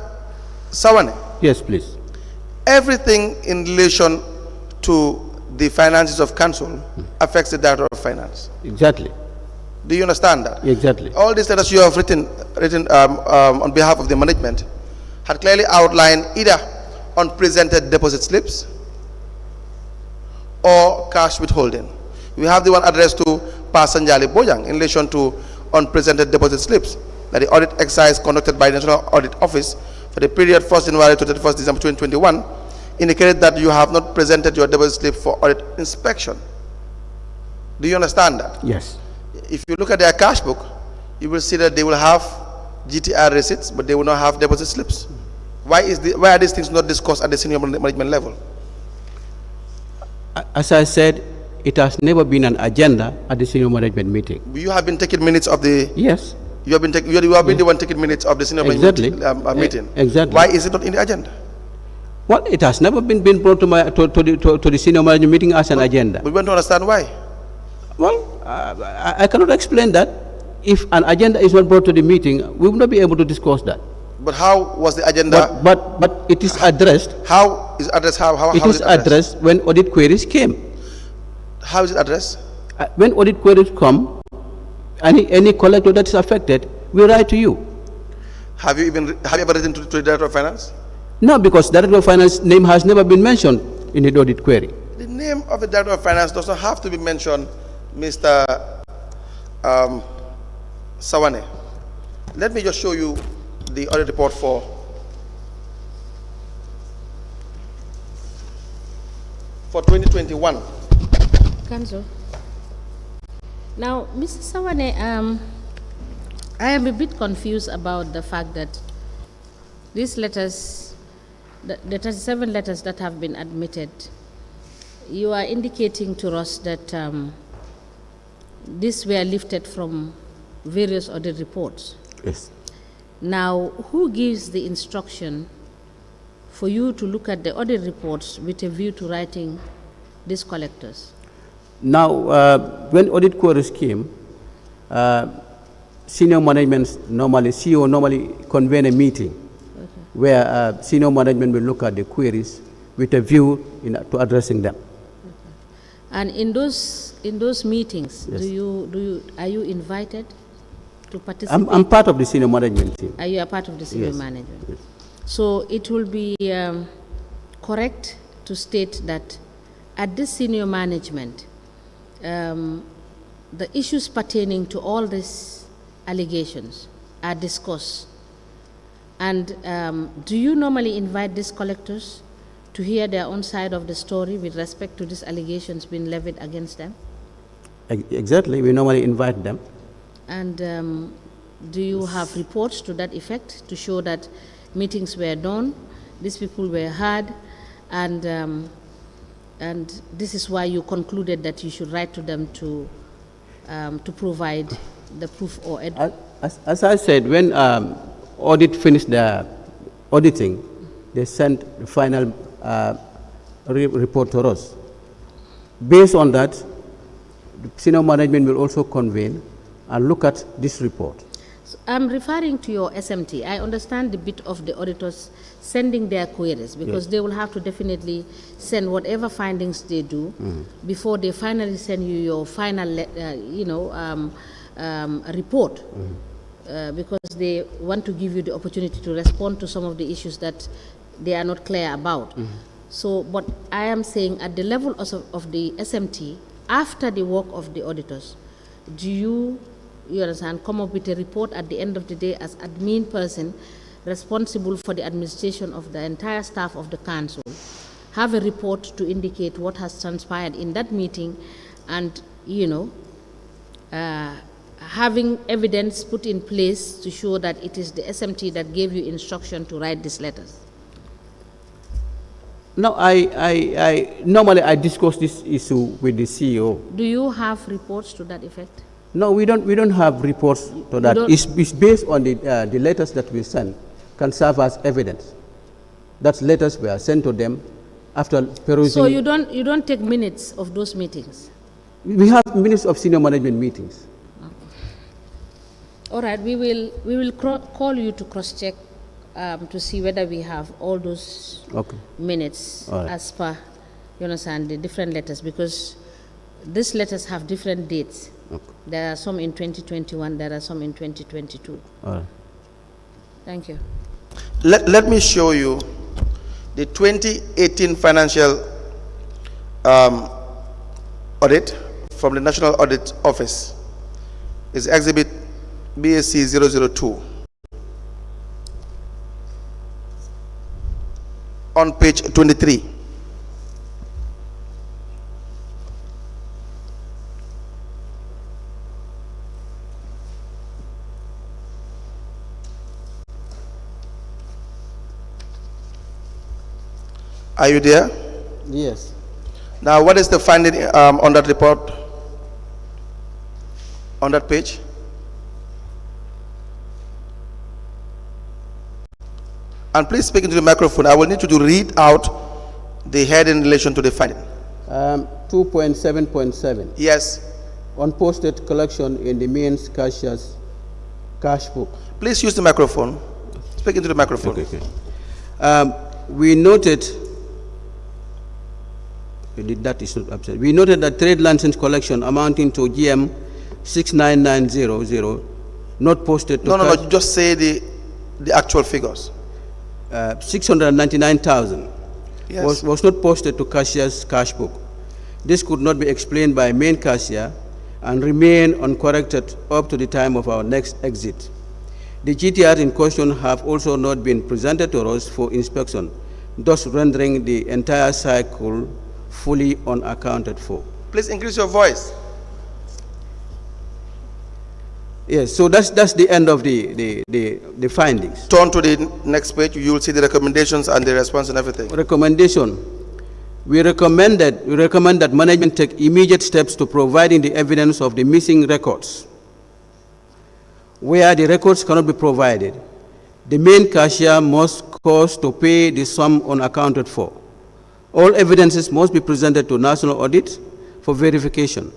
Sawaneh. Yes, please. Everything in relation to the finances of council affects the Director of Finance. Exactly. Do you understand that? Exactly. All these letters you have written on behalf of the management had clearly outlined either unpresented deposit slips or cash withholding. We have the one addressed to Pasanjali Bojang in relation to unpresented deposit slips that the audit exercise conducted by the National Audit Office for the period 1st January to 31st December 2021 indicated that you have not presented your deposit slip for audit inspection. Do you understand that? Yes. If you look at their cash book, you will see that they will have GTR receipts, but they will not have deposit slips. Why are these things not discussed at the senior management level? As I said, it has never been an agenda at the senior management meeting. You have been taking minutes of the... Yes. You have been the one taking minutes of the senior management meeting. Exactly. Why is it not in the agenda? Well, it has never been brought to the senior management meeting as an agenda. We want to understand why. Well, I cannot explain that. If an agenda is not brought to the meeting, we will not be able to discuss that. But how was the agenda? But it is addressed. How is addressed? It is addressed when audit queries came. How is it addressed? When audit queries come, any collector that is affected, we write to you. Have you ever written to the Director of Finance? No, because Director of Finance name has never been mentioned in the audit query. The name of the Director of Finance does not have to be mentioned, Mr. Sawaneh. Let me just show you the audit report for for 2021. Council. Now, Mr. Sawaneh, I am a bit confused about the fact that these letters, the 37 letters that have been admitted, you are indicating to us that these were lifted from various audit reports. Yes. Now, who gives the instruction for you to look at the audit reports with a view to writing these collectors? Now, when audit queries came, senior management CEO normally convene a meeting where senior management will look at the queries with a view to addressing them. And in those meetings, Yes. are you invited to participate? I'm part of the senior management team. Are you a part of the senior Yes. management? Yes. So it will be correct to state that at this senior management, the issues pertaining to all these allegations are discussed. And do you normally invite these collectors to hear their own side of the story with respect to these allegations being levied against them? Exactly, we normally invite them. And do you have reports to that effect to show that meetings were done, these people were heard, and this is why you concluded that you should write to them to provide the proof or As I said, when audit finished their auditing, they sent the final report to us. Based on that, the senior management will also convene and look at this report. So I'm referring to your SMT. I understand the bit of the auditors sending their queries, because Yes. they will have to definitely send whatever findings they do before they finally send you your final, report, because they want to give you the opportunity to respond to some of the issues that they are not clear about. So, but I am saying at the level of the SMT, after the work of the auditors, do you understand, come up with a report at the end of the day as admin person responsible for the administration of the entire staff of the council, have a report to indicate what has transpired in that meeting, and having evidence put in place to show that it is the SMT that gave you instruction to write these letters? No, I normally I discuss this issue with the CEO. Do you have reports to that effect? No, we don't have reports to that. It's based on the letters that we send, can serve as evidence. That letters were sent to them after perusing. So you don't take minutes of those meetings? We have minutes of senior management meetings. All right, we will call you to cross-check to see whether we have all those minutes as per, you understand, the different letters, because these letters have different dates. There are some in 2021, there are some in 2022. All right. Thank you. Let me show you the 2018 financial audit from the National Audit Office. It's exhibit BSC 002. On page 23. Are you there? Yes. Now, what is the finding on that report? On that page? And please speak into the microphone. I will need you to read out the head in relation to the finding. 2.7.7. Yes. Unposted collection in the mains cashier's cash book. Please use the microphone. Speak into the microphone. Okay. We noted. That is not upset. We noted that trade license collection amounting to GM 69900 not posted to No, just say the actual figures. 699,000 Yes. was not posted to cashier's cash book. This could not be explained by main cashier and remain uncorrected up to the time of our next exit. The GTR in question have also not been presented to us for inspection, thus rendering the entire cycle fully unaccounted for. Please increase your voice. Yes, so that's the end of the findings. Turn to the next page. You will see the recommendations and the response and everything. Recommendation. We recommend that management take immediate steps to providing the evidence of the missing records. Where the records cannot be provided, the main cashier must cause to pay the sum unaccounted for. All evidences must be presented to National Audit for verification.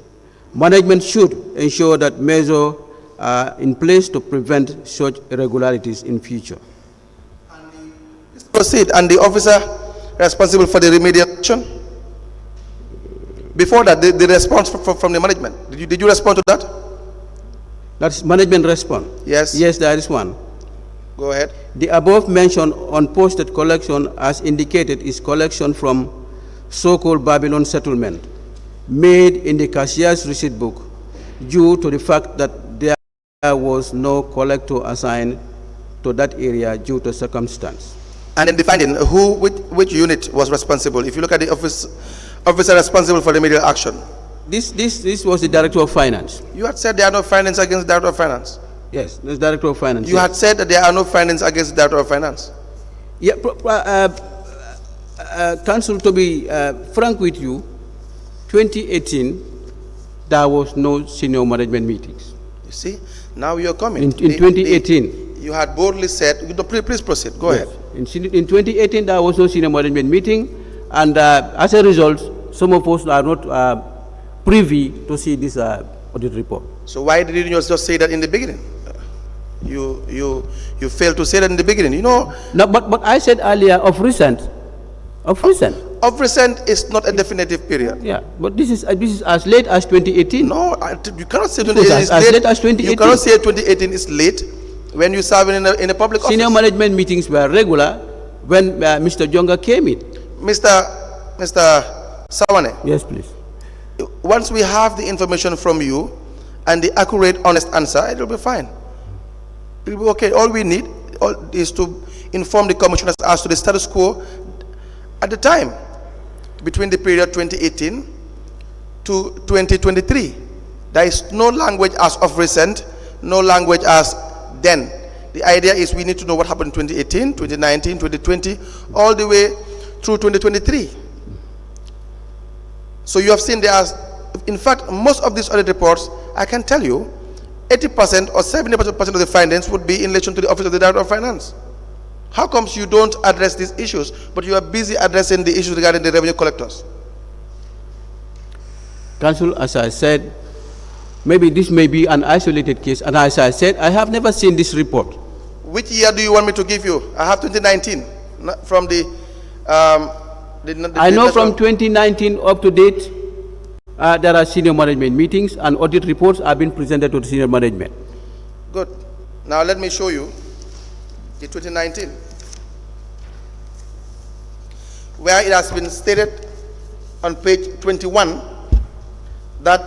Management should ensure that measures are in place to prevent such irregularities in future. Proceed. And the officer responsible for the remediation? Before that, the response from the management. Did you respond to that? That's management response. Yes. Yes, there is one. Go ahead. The above mentioned unposted collection as indicated is collection from so-called Babylon settlement made in the cashier's receipt book due to the fact that there was no collector assigned to that area due to circumstance. And in the finding, which unit was responsible? If you look at the officer responsible for remedial action. This was the Director of Finance. You had said there are no findings against the Director of Finance. Yes, the Director of Finance. You had said that there are no findings against the Director of Finance. Yeah, Council, to be frank with you, 2018, there was no senior management meetings. You see, now you're coming. In 2018. You had boldly said, please proceed, go ahead. In 2018, there was no senior management meeting, and as a result, some of us are not privy to see this audit report. So why did you just say that in the beginning? You failed to say that in the beginning. You know. No, but I said earlier of recent. Of recent. Of recent is not a definitive period. Yeah, but this is as late as 2018. No, you cannot say 2018 is late. Late as 2018. You cannot say 2018 is late when you serve in a public office. Senior management meetings were regular when Mr. Jonga came in. Mr. Sawaneh. Yes, please. Once we have the information from you and the accurate, honest answer, it will be fine. It will be okay. All we need is to inform the commissioners as to the status quo at the time between the period 2018 to 2023. There is no language as of recent, no language as then. The idea is we need to know what happened in 2018, 2019, 2020, all the way through 2023. So you have seen there are, in fact, most of these audit reports, I can tell you, 80% or 70% of the findings would be in relation to the Office of the Director of Finance. How comes you don't address these issues, but you are busy addressing the issues regarding the revenue collectors? Council, as I said, maybe this may be an isolated case, and as I said, I have never seen this report. Which year do you want me to give you? I have 2019 from the I know from 2019 up to date, there are senior management meetings and audit reports have been presented to the senior management. Good. Now let me show you the 2019, where it has been stated on page 21 that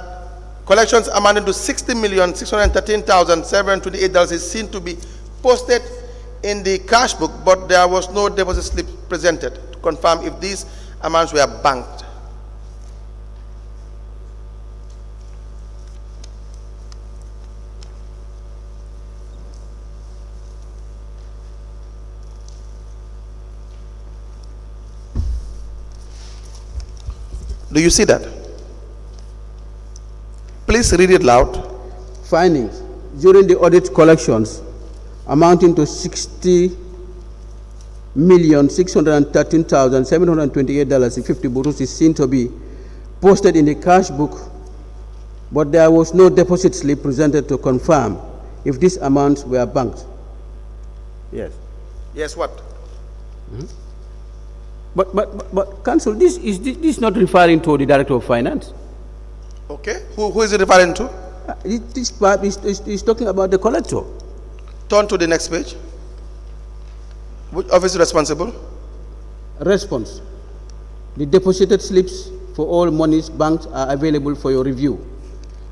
collections amounting to $60,613,728 is seen to be posted in the cash book, but there was no deposit slip presented to confirm if these amounts were banked. Do you see that? Please read it loud. Findings during the audit collections amounting to $60,613,728.50 is seen to be posted in the cash book, but there was no deposit slip presented to confirm if these amounts were banked. Yes. Yes, what? Mm-hmm. But Council, this is not referring to the Director of Finance. Okay. Who is it referring to? This part is talking about the collector. Turn to the next page. Which office is responsible? Response. The deposited slips for all monies banked are available for your review.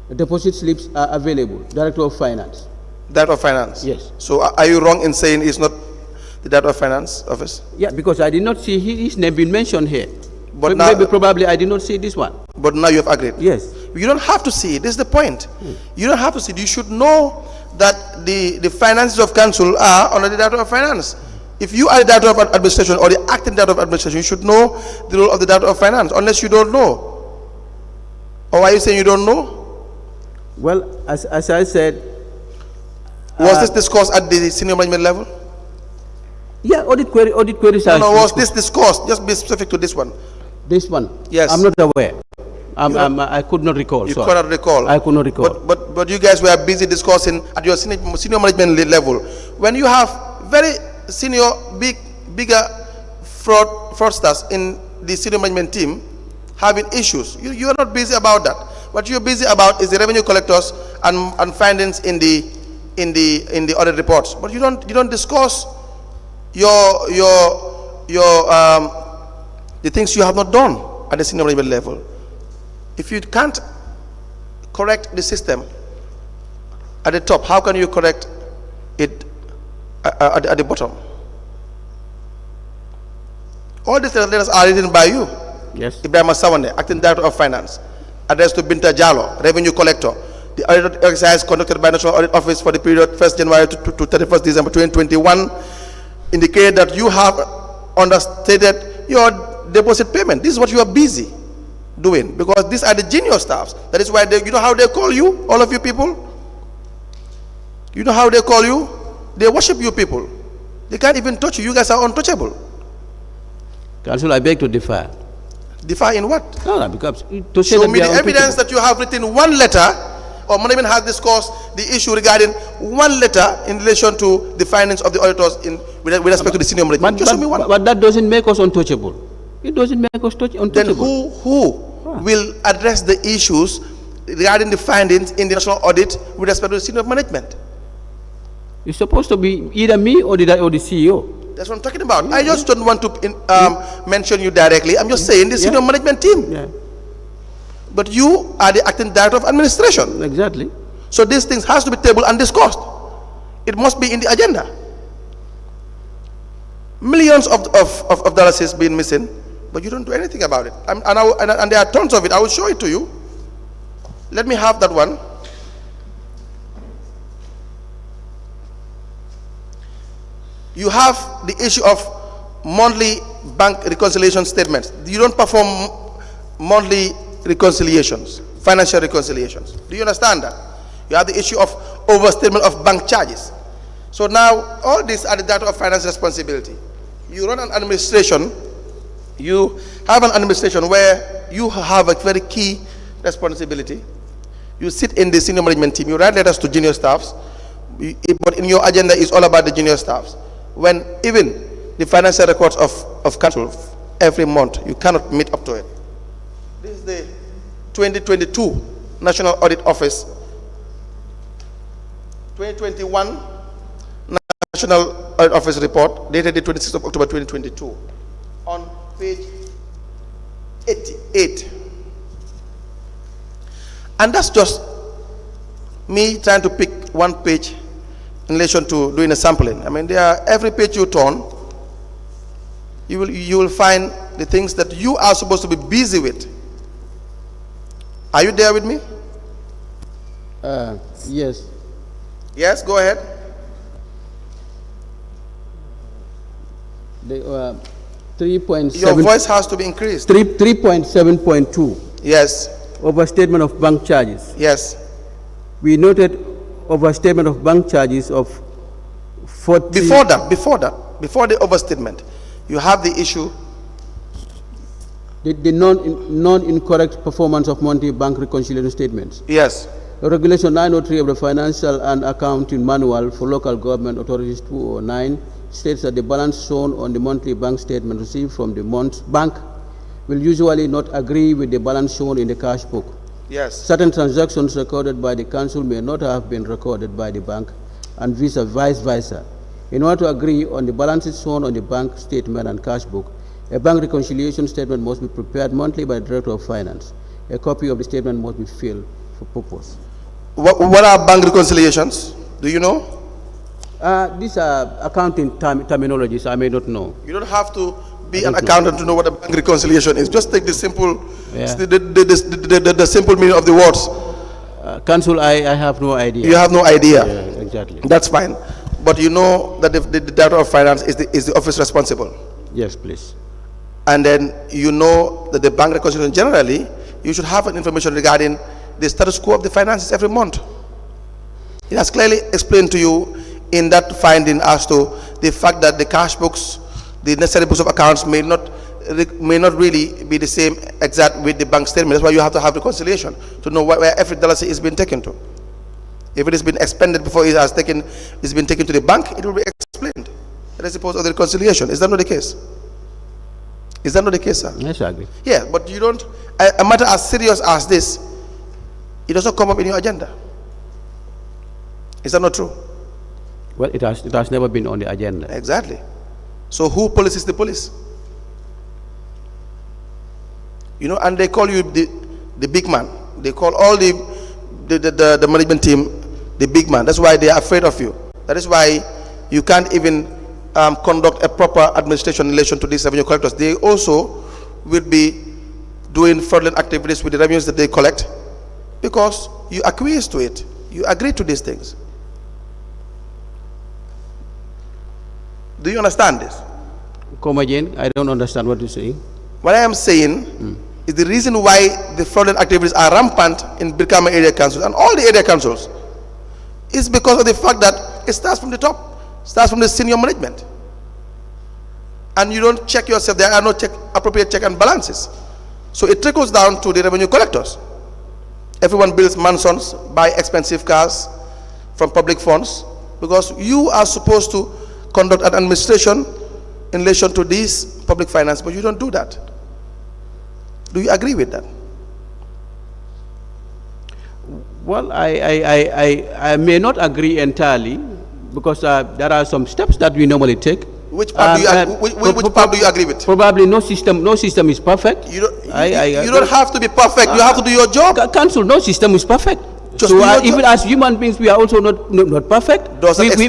The deposit slips are available. Director of Finance. Director of Finance? Yes. So are you wrong in saying it's not the Director of Finance office? Yeah, because I did not see his name being mentioned here. But maybe probably I did not see this one. But now you have agreed? Yes. You don't have to see it. This is the point. You don't have to see it. You should know that the finances of council are under the Director of Finance. If you are the Director of Administration or the acting Director of Administration, you should know the role of the Director of Finance, unless you don't know. Or are you saying you don't know? Well, as I said... Was this discussed at the senior management level? Yeah, audit queries are... No, was this discussed? Just be specific to this one. This one? Yes. I'm not aware. I could not recall. You cannot recall? I could not recall. But you guys were busy discussing at your senior management level. When you have very bigger fraudsters in the senior management team, having issues. You are not busy about that. What you're busy about is the revenue collectors and findings in the audit reports. But you don't discuss the things you have not done at the senior management level. If you can't correct the system at the top, how can you correct it at the bottom? All these letters are written by you. Yes. Ebrima Sawaneh, Acting Director of Finance, addressed to Binta Jallo, Revenue Collector. The audit exercise conducted by National Audit Office for the period 1st January to 31st December 2021 indicate that you have understated your deposit payment. This is what you are busy doing, because these are the junior staffs. That is why you know how they call you, all of you people? You know how they call you? They worship you people. They can't even touch you. You guys are untouchable. Council, I beg to differ. Differ in what? No, because to say Show that me we the are evidence that you have written one letter, or management has discussed the issue regarding one letter in relation to the findings of the auditors with respect to the senior management. Just show me one. But that doesn't make us untouchable. It doesn't make us untouchable. Then who will address the issues regarding the findings in the national audit with respect to the senior management? It's supposed to be either me or the CEO. That's what I'm talking about. I just don't want to mention you directly. I'm just saying the senior management team. Yeah. But you are the acting director of administration. Exactly. So these things has to be tabled and discussed. It must be in the agenda. Millions of dollars is being missing, but you don't do anything about it. And there are tons of it. I will show it to you. Let me have that one. You have the issue of monthly bank reconciliation statements. You don't perform monthly reconciliations, financial reconciliations. Do you understand that? You have the issue of overstatement of bank charges. So now all these are the data of finance responsibility. You run an administration, you have an administration where you have a very key responsibility. You sit in the senior management team, you write letters to junior staffs, but in your agenda is all about the junior staffs. When even the financial records of council every month, you cannot meet up to it. This is the 2022 National Audit Office, 2021 National Audit Office report dated the 26th of October 2022 on page 88. And that's just me trying to pick one page in relation to doing a sampling. I mean, there are, every page you turn, you will find the things that you are supposed to be busy with. Are you there with me? Yes. Yes, go ahead. The 3.7. Your voice has to be increased. 3.7.2. Yes. Overstatement of bank charges. Yes. We noted overstatement of bank charges of 40. Before the overstatement, you have the issue. The non-incorrect performance of monthly bank reconciliation statements. Yes. Regulation 903 of the Financial and Accounting Manual for Local Government Authorities 209 states that the balance shown on the monthly bank statement received from the bank will usually not agree with the balance shown in the cash book. Yes. Certain transactions recorded by the council may not have been recorded by the bank, and vice versa. In order to agree on the balances shown on the bank statement and cash book, a bank reconciliation statement must be prepared monthly by the Director of Finance. A copy of the statement must be filled for purpose. What are bank reconciliations? Do you know? These are accounting terminologies I may not know. You don't have to be an accountant to know what a bank reconciliation is. Just take the simple, the simple meaning of the words. Council, I have no idea. You have no idea. Yeah, exactly. That's fine. But you know that the Director of Finance is the office responsible. Yes, please. And then you know that the bank reconciliation generally, you should have an information regarding the status quo of the finances every month. It has clearly explained to you in that finding as to the fact that the cash books, the necessary books of accounts may not really be the same exact with the bank statement. That's why you have to have reconciliation to know where every dollar is being taken to. If it has been expended before it's been taken to the bank, it will be explained. That is the purpose of the reconciliation. Is that not the case? Is that not the case, sir? Yes, I agree. Yeah, but you don't, a matter as serious as this, it doesn't come up in your agenda. Is that not true? Well, it has never been on the agenda. Exactly. So who polices the police? You know, and they call you the big man. They call all the management team the big man. That's why they are afraid of you. That is why you can't even conduct a proper administration in relation to these revenue collectors. They also will be doing fraudulent activities with the revenues that they collect because you acquiesce to it. You agree to these things. Do you understand this? Come again? I don't understand what you're saying. What I am saying is the reason why the fraudulent activities are rampant in Brikama area councils and all the area councils is because of the fact that it starts from the top, starts from the senior management. And you don't check yourself, there are no appropriate check and balances. So it trickles down to the revenue collectors. Everyone builds mansions, buy expensive cars from public funds because you are supposed to conduct an administration in relation to these public finance, but you don't do that. Do you agree with that? Well, I may not agree entirely because there are some steps that we normally take. Which part do you agree with? Probably no system is perfect. You don't have to be perfect. You have to do your job. Council, no system is perfect. Just so even as human beings, we are also not perfect.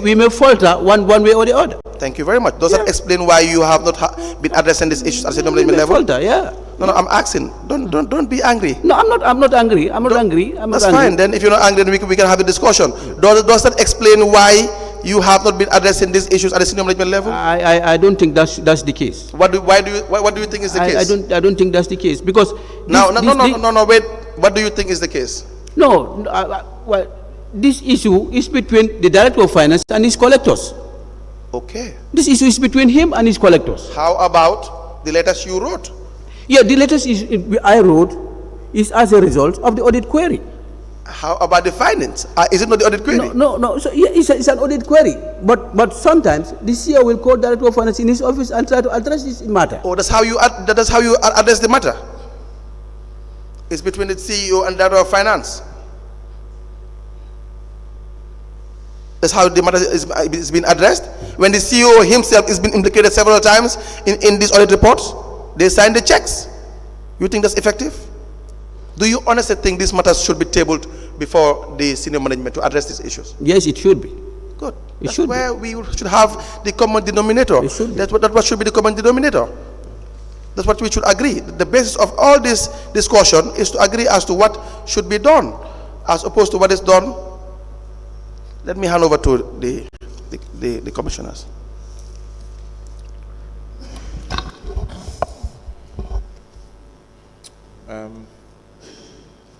We may falter one way or the other. Thank you very much. Does that explain why you have not been addressing these issues at the senior management level? Falter, yeah. No, I'm asking. Don't be angry. No, I'm not angry. I'm not angry. That's fine. Then if you're not angry, then we can have a discussion. Does that explain why you have not been addressing these issues at the senior management level? I don't think that's the case. What do you think is the case? I don't think that's the case because wait. What do you think is the case? No, well, this issue is between the Director of Finance and his collectors. Okay. This issue is between him and his collectors. How about the letters you wrote? Yeah, the letters I wrote is as a result of the audit query. How about the findings? Is it not the audit query? No. So yeah, it's an audit query. But sometimes the CEO will call Director of Finance in his office and try to address this matter. Oh, that's how you address the matter. It's between the CEO and Director of Finance. That's how the matter is being addressed. When the CEO himself has been implicated several times in these audit reports, they sign the checks. You think that's effective? Do you honestly think these matters should be tabled before the senior management to address these issues? Yes, it should be. Good. That's where we should have the common denominator. That's what should be the common denominator. That's what we should agree. The basis of all this discussion is to agree as to what should be done, as opposed to what is done. Let me hand over to the commissioners.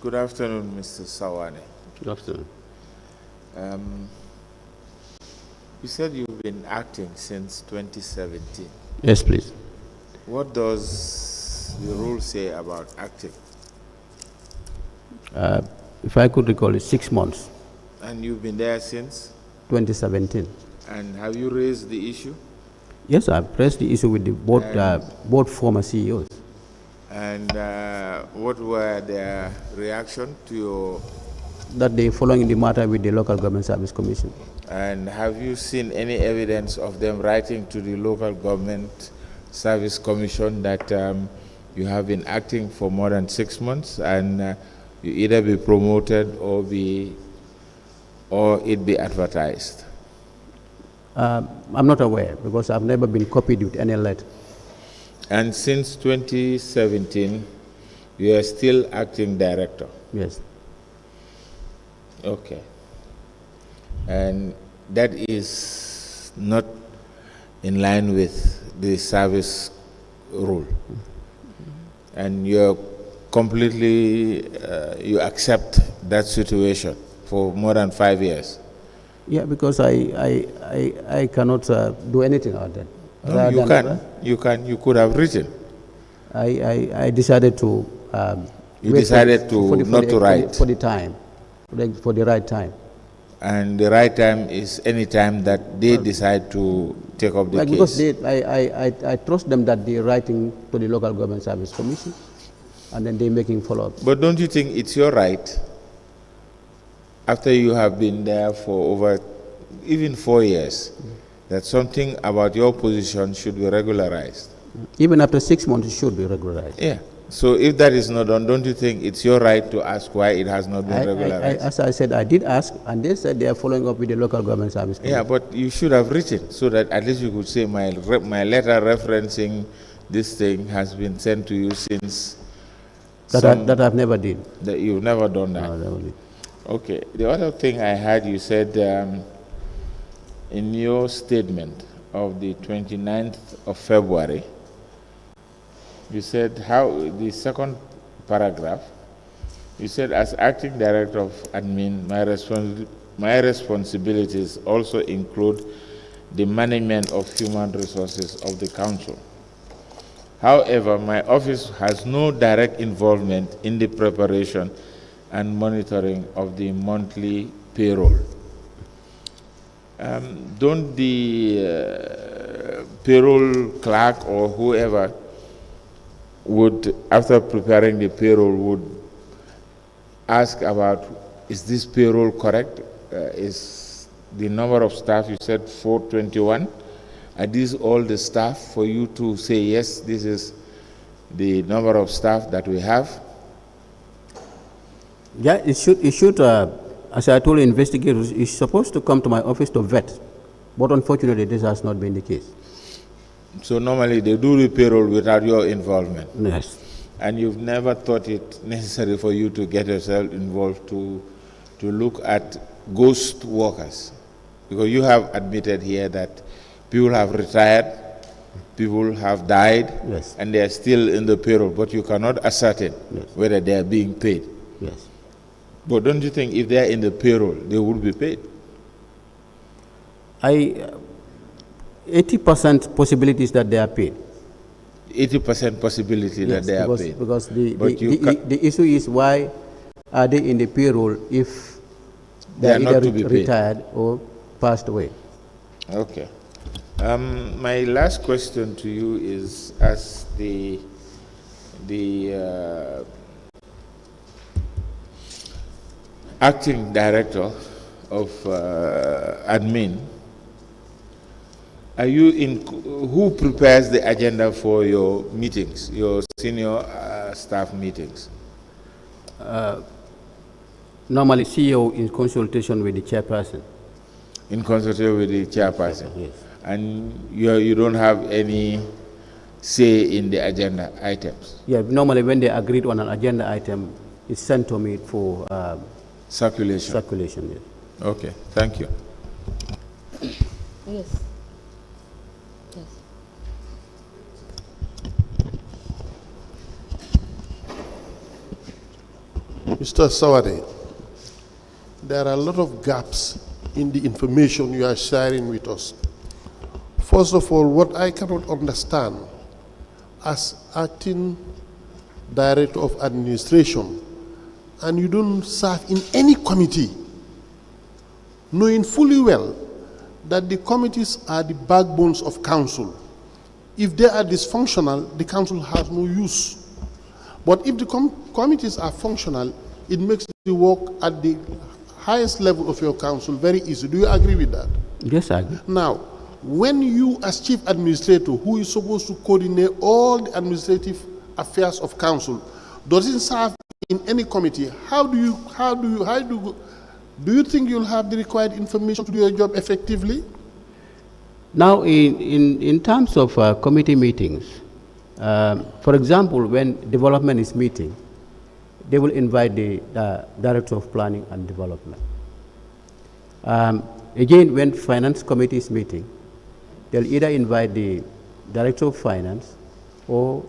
Good afternoon, Mr. Sawaneh. Good afternoon. You said you've been acting since 2017. Yes, please. What does the rule say about acting? If I could recall, it's 6 months. And you've been there since? 2017. And have you raised the issue? Yes, I've raised the issue with the both former CEOs. And what were their reaction to your... That they following the matter with the Local Government Service Commission. And have you seen any evidence of them writing to the Local Government Service Commission that you have been acting for more than 6 months and you either be promoted or it be advertised? I'm not aware because I've never been copied with any letter. And since 2017, you are still acting director? Yes. Okay. And that is not in line with the service rule. And you're completely, you accept that situation for more than 5 years? Yeah, because I cannot do anything about that. No, you can. You can. You could have written. I decided to. You decided not to write for the time, for the right time. And the right time is any time that they decide to take up the Like, case? because I trust them that they're writing to the local government service commission, and then they're making follow-ups. But don't you think it's your right, after you have been there for over even 4 years, that something about your position should be regularized? Even after 6 months, it should be regularized. Yeah. So if that is not done, don't you think it's your right to ask why it has not been regularized? As I said, I did ask, and they said they are following up with the local government service commission. Yeah, but you should have written so that at least you could say my letter referencing this thing has been sent to you since. That I've never did. That you've never done that. No, never did. Okay. The other thing I had, you said in your statement of the 29th of February, you said how, the second paragraph, you said, as acting director of admin, my responsibilities also include the management of human resources of the council. However, my office has no direct involvement in the preparation and monitoring of the monthly payroll. Don't the payroll clerk or whoever would, after preparing the payroll, would ask about, is this payroll correct? Is the number of staff, you said 421, are these all the staff for you to say, yes, this is the number of staff that we have? Yeah, it should as I told investigators, it's supposed to come to my office to vet, but unfortunately this has not been the case. So normally they do the payroll without your involvement? Yes. And you've never thought it necessary for you to get yourself involved to look at ghost workers? Because you have admitted here that people have retired, people have died, yes, and they are still in the payroll, but you cannot ascertain, yes, whether they are being paid. Yes. But don't you think if they are in the payroll, they would be paid? 80% possibilities that they are paid. 80% possibility, yes, that they are paid. Because the issue is, why are they in the payroll if they are either retired or passed away? Okay. My last question to you is, as the acting director of admin, are you who prepares the agenda for your meetings, your senior staff meetings? Normally CEO in consultation with the chairperson. In consultation with the chairperson? Yes. And you don't have any say in the agenda items? Yeah, normally when they agreed on an agenda item, it's sent to me for circulation. Circulation, yes. Okay, thank you. Yes. Yes. Mr. Sawaneh, there are a lot of gaps in the information you are sharing with us. First of all, what I cannot understand, as acting director of administration, and you don't serve in any committee, knowing fully well that the committees are the backbones of council. If they are dysfunctional, the council has no use. But if the committees are functional, it makes the work at the highest level of your council very easy. Do you agree with that? Yes, I agree. Now, when you as chief administrator, who is supposed to coordinate all the administrative affairs of council, doesn't serve in any committee, do you think you'll have the required information to do your job effectively? Now, in terms of committee meetings, for example, when development is meeting, they will invite the director of planning and development. Again, when finance committee is meeting, they'll either invite the director of finance or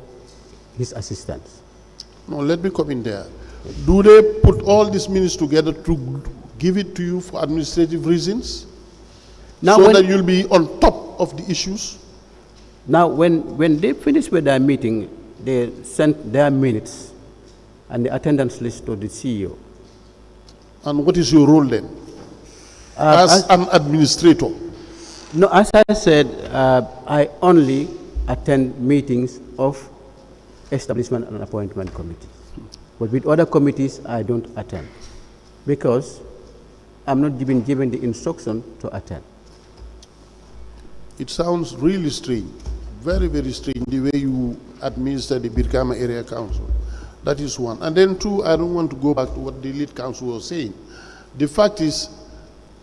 his assistants. No, let me come in there. Do they put all these minutes together to give it to you for administrative reasons? Now, so that you'll be on top of the issues? Now, when they finish with their meeting, they send their minutes and the attendance list to the CEO. And what is your role then? As an administrator? No, as I said, I only attend meetings of establishment and appointment committees. But with other committees, I don't attend because I'm not given the instruction to attend. It sounds really strange, very, very strange, the way you administer the Birkama Area Council. That is one. And then two, I don't want to go back to what the lead council was saying. The fact is,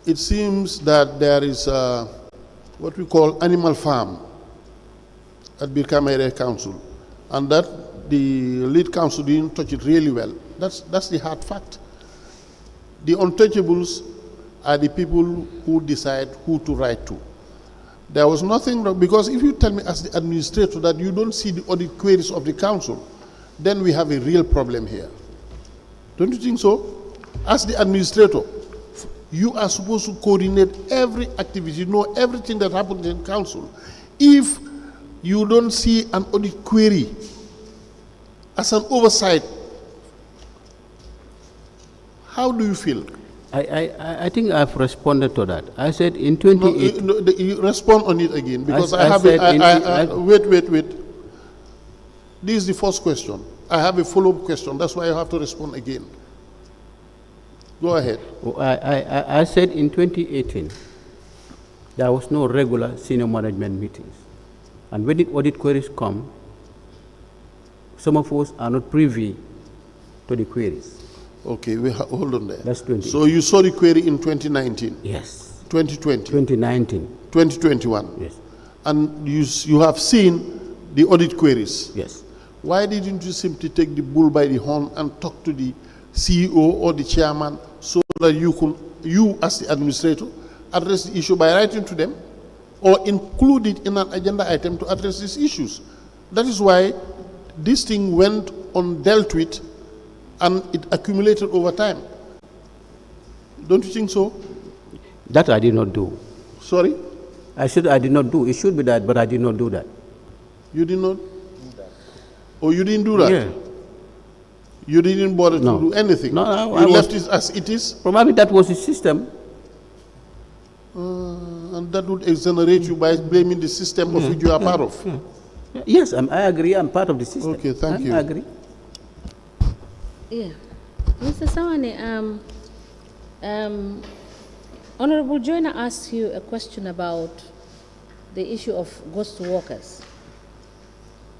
it seems that there is what we call animal farm at Birkama Area Council, and that the lead council didn't touch it really well. That's the hard fact. The untouchables are the people who decide who to write to. There was nothing wrong, because if you tell me as the administrator that you don't see the audit queries of the council, then we have a real problem here. Don't you think so? As the administrator, you are supposed to coordinate every activity, know everything that happens in council. If you don't see an audit query as an oversight, how do you feel? I think I've responded to that. I said in 2018. No, you respond on it again, because wait. This is the first question. I have a follow-up question. That's why I have to respond again. Go ahead. I said in 2018, there was no regular senior management meetings. And when the audit queries come, some of us are not privy to the queries. Okay, hold on there. That's 20. So you saw the query in 2019? Yes. 2020? 2019. 2021? Yes. And you have seen the audit queries? Yes. Why didn't you simply take the bull by the horn and talk to the CEO or the chairman so that you as the administrator, address the issue by writing to them or include it in an agenda item to address these issues? That is why this thing went undealt with and it accumulated over time. Don't you think so? That I did not do. Sorry? I did not do. It should be that, but I did not do that. You did not? Oh, you didn't do that? Yeah. You didn't bother to do anything? No, you left it as it is? Probably that was the system. And that would exonerate you by blaming the system of which you are part of? Yes, I agree. I'm part of the system. Okay, thank you. I agree. Yeah. Mr. Sawaneh, Honorable Joyner asked you a question about the issue of ghost workers.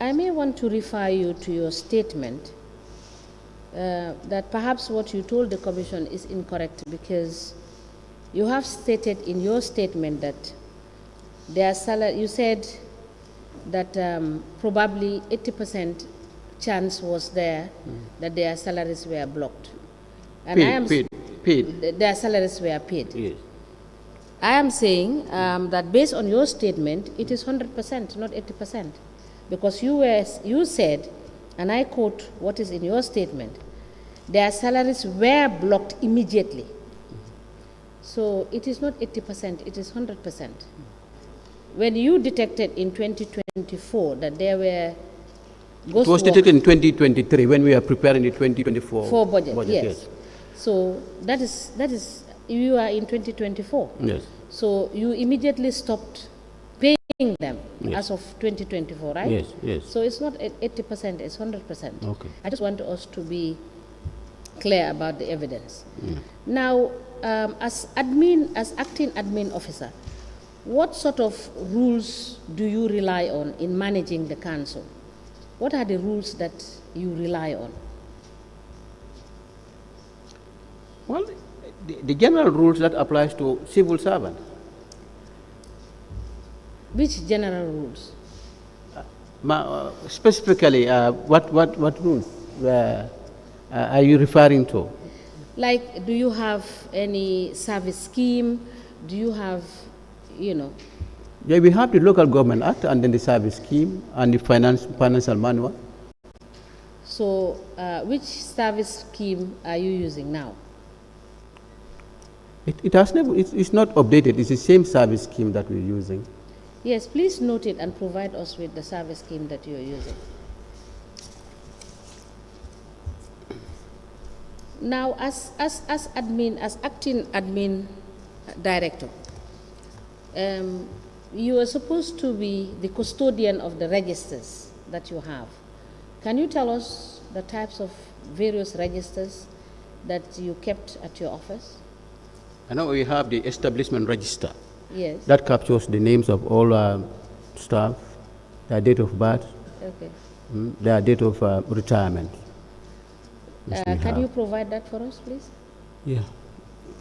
I may want to refer you to your statement that perhaps what you told the Commission is incorrect, because you have stated in your statement that their salary, you said that probably 80% chance was there that their salaries were blocked. And paid. Their salaries were paid. Yes. I am saying that based on your statement, it is 100%, not 80%. Because you said, and I quote what is in your statement, their salaries were blocked immediately. So it is not 80%, it is 100%. When you detected in 2024 that there were It was detected in 2023 when we are preparing the 2024 budget, yes. So that is you are in 2024. Yes. So you immediately stopped paying them Yes. as of 2024, right? Yes, yes. So it's not 80%, it's 100%. Okay. I just want us to be clear about the evidence. Now, as acting admin officer, what sort of rules do you rely on in managing the council? What are the rules that you rely on? Well, the general rules that applies to civil servants. Which general rules? Specifically, what rules are you referring to? Like, do you have any service scheme? Do you have, Yeah, we have the Local Government Act and then the service scheme and the financial manual. So, which service scheme are you using now? It has never. It's not updated. It's the same service scheme that we're using. Yes, please note it and provide us with the service scheme that you're using. Now, as acting admin director, You are supposed to be the custodian of the registers that you have. Can you tell us the types of various registers that you kept at your office? I know we have the establishment register. Yes. That captures the names of all staff, their date of birth, Okay. their date of retirement. Yes, we Can have. you provide that for us, please? Yeah.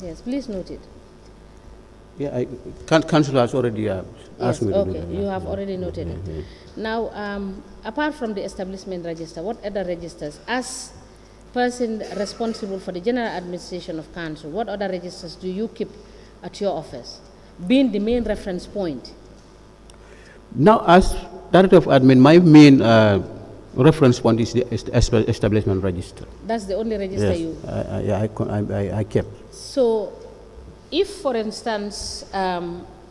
Yes, please note it. Yeah, Council has already asked Yes, me to do okay, that. you Yeah. have already noted it. Now, apart from the establishment register, what other registers, as person responsible for the general administration of council, what other registers do you keep at your office, being the main reference point? Now, as Director of Admin, my main reference point is the establishment register. That's the only register Yes, you... I kept. So, if, for instance,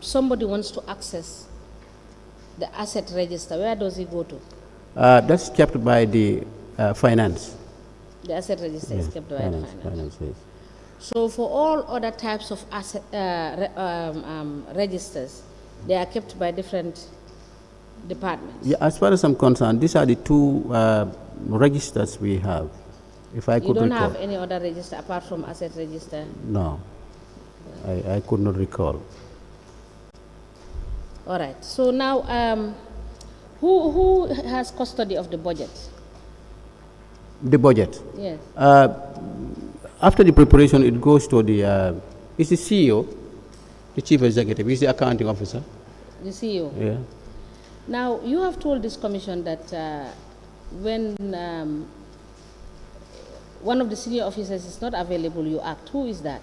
somebody wants to access the asset register, where does he go to? That's kept by the finance. The asset register is kept by the finance. Finance, yes. So, for all other types of asset registers, they are kept by different departments. Yeah, as far as I'm concerned, these are the two registers we have. If I could You don't recall. have any other register apart from asset register? No, I could not recall. All right. So now, who has custody of the budget? The budget. Yes. After the preparation, it goes to the, it's the CEO, the chief executive, he's the accounting officer. The CEO. Yeah. Now, you have told this commission that when one of the senior officers is not available, you act. Who is that?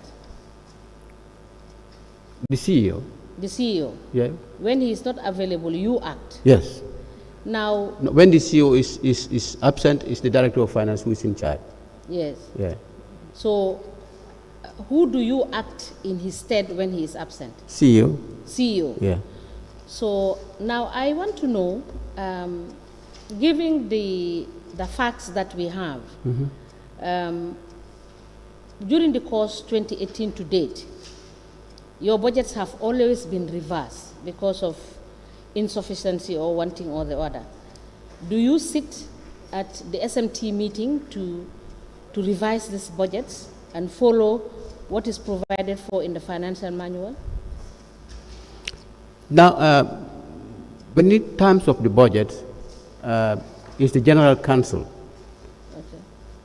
The CEO. The CEO. Yeah. When he is not available, you act. Yes. Now, No, when the CEO is absent, it's the director of finance who is in charge. yes. Yeah. So, who do you act in his stead when he is absent? CEO. CEO. Yeah. So now I want to know, given the facts that we have, during the course 2018 to date, your budgets have always been reversed because of insufficiency or one thing or the other. Do you sit at the SMT meeting to revise these budgets and follow what is provided for in the financial manual? Now, When in terms of the budget, it's the General Council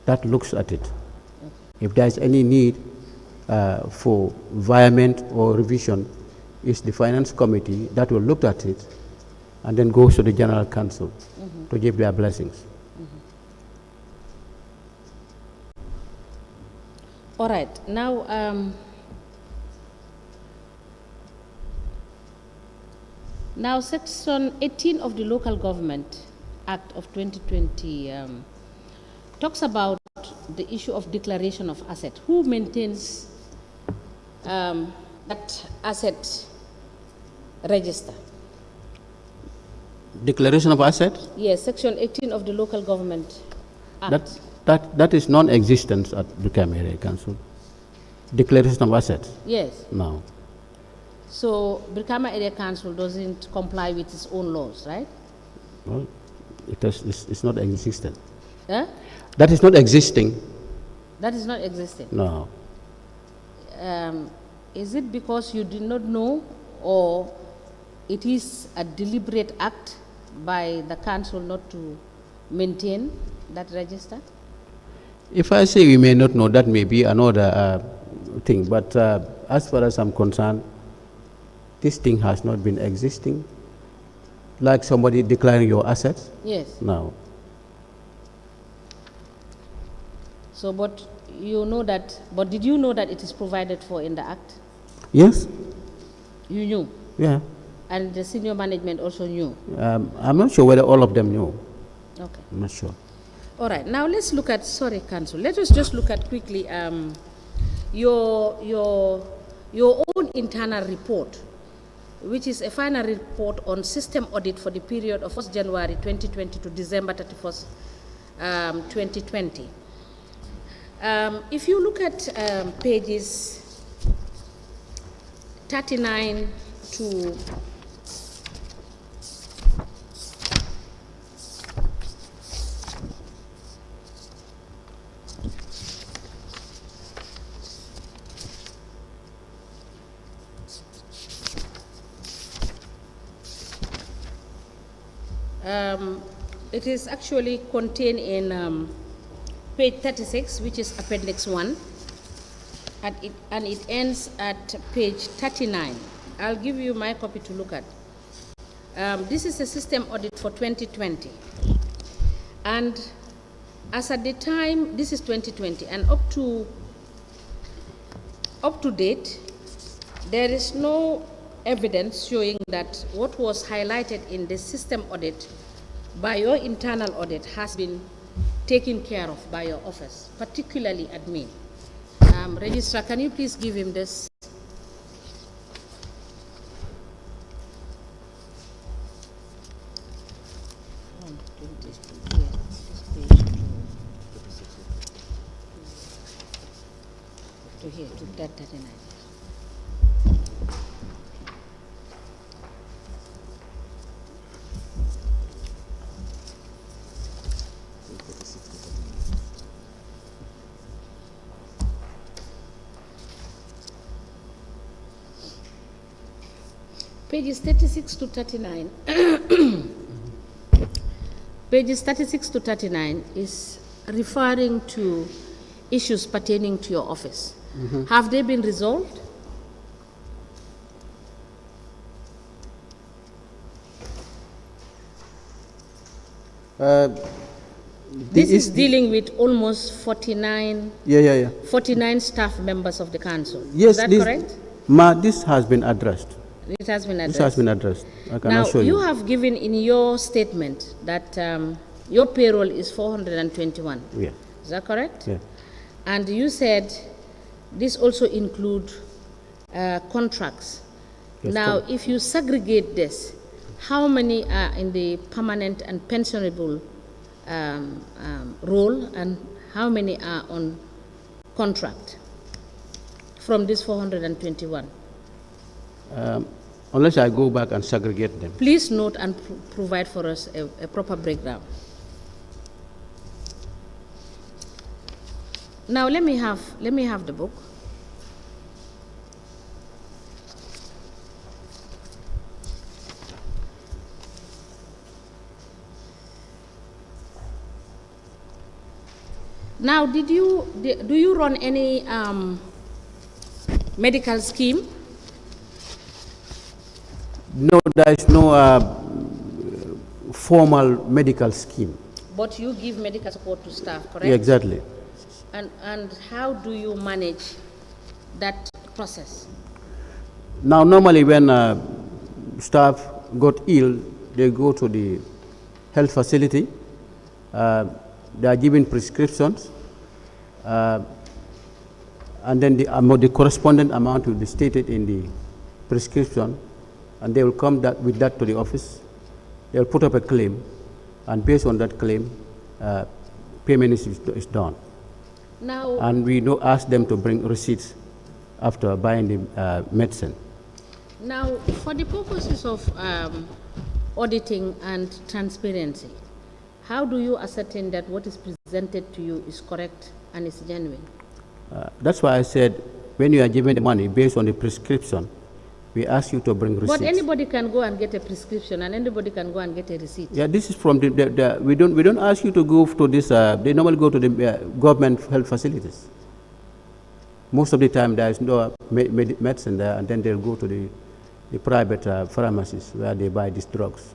that looks at it. If there's any need for environment or revision, it's the Finance Committee that will look at it and then goes to the General Council to give their blessings. All right. Now, now Section 18 of the Local Government Act of 2020 talks about the issue of declaration of asset. Who maintains that asset register? Declaration of asset? Yes, Section 18 of the Local Government Act. That is non-existent at the Area Council. Declaration of assets? Yes. No. So Brikama Area Council doesn't comply with its own laws, right? Well, it's not existent. Huh? That is not existing. That is not existing. No. Is it because you did not know, or it is a deliberate act by the council not to maintain that register? If I say we may not know, that may be another thing. But as far as I'm concerned, this thing has not been existing. Like somebody declaring your assets? Yes. No. So, but you know that, but did you know that it is provided for in the act? Yes? You knew? Yeah. And the senior management also knew? I'm not sure whether all of them knew. Okay. I'm not sure. All right. Now let's look at, sorry, Council. Let us just look at quickly your own internal report, which is a final report on system audit for the period of 1st January 2020 to December 31st, 2020. If you look at pages 39 to it is actually contained in page 36, which is Appendix 1, and it ends at page 39. I'll give you my copy to look at. This is a system audit for 2020. And as at the time, this is 2020, and up to date, there is no evidence showing that what was highlighted in the system audit by your internal audit has been taken care of by your office, particularly admin. Registrar, can you please give him this? To here, to that 39. Pages 36 to 39. Pages 36 to 39 is referring to issues pertaining to your office. Have they been resolved? This is dealing with almost 49 staff members of the council. Yes, is that correct? This has been addressed. It has been addressed. This has been addressed. I can Now, assure you you. have given in your statement that your payroll is 421. Yeah. Is that correct? Yeah. And you said this also include contracts. Yes, now, if you segregate this, how many are in the permanent and pensionable role, and how many are on contract from this 421? Unless I go back and segregate them. Please note and provide for us a proper breakdown. Now let me have the book. Now, do you run any medical scheme? No, there is no formal medical scheme. But you give medical support to staff, correct? Yeah, exactly. And how do you manage that process? Now, normally when staff got ill, they go to the health facility. They are given prescriptions, and then the correspondent amount will be stated in the prescription, and they will come with that to the office. They will put up a claim, and based on that claim, payment is done. Now, and we ask them to bring receipts after buying the medicine. Now, for the purposes of auditing and transparency, how do you ascertain that what is presented to you is correct and is genuine? That's why I said, when you are given the money based on the prescription, we ask you to bring receipts. But anybody can go and get a prescription, and anybody can go and get a receipt. Yeah, this is from we don't ask you to go to this. They normally go to the government health facilities. Most of the time, there is no medicine there, and then they'll go to the private pharmacies where they buy these drugs.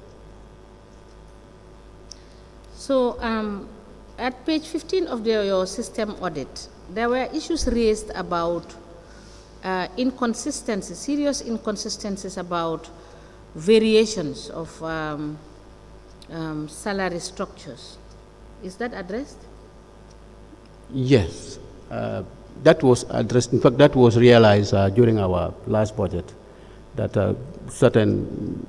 So, at page 15 of your system audit, there were issues raised about inconsistencies, serious inconsistencies about variations of salary structures. Is that addressed? Yes, that was addressed. In fact, that was realized during our last budget, that certain...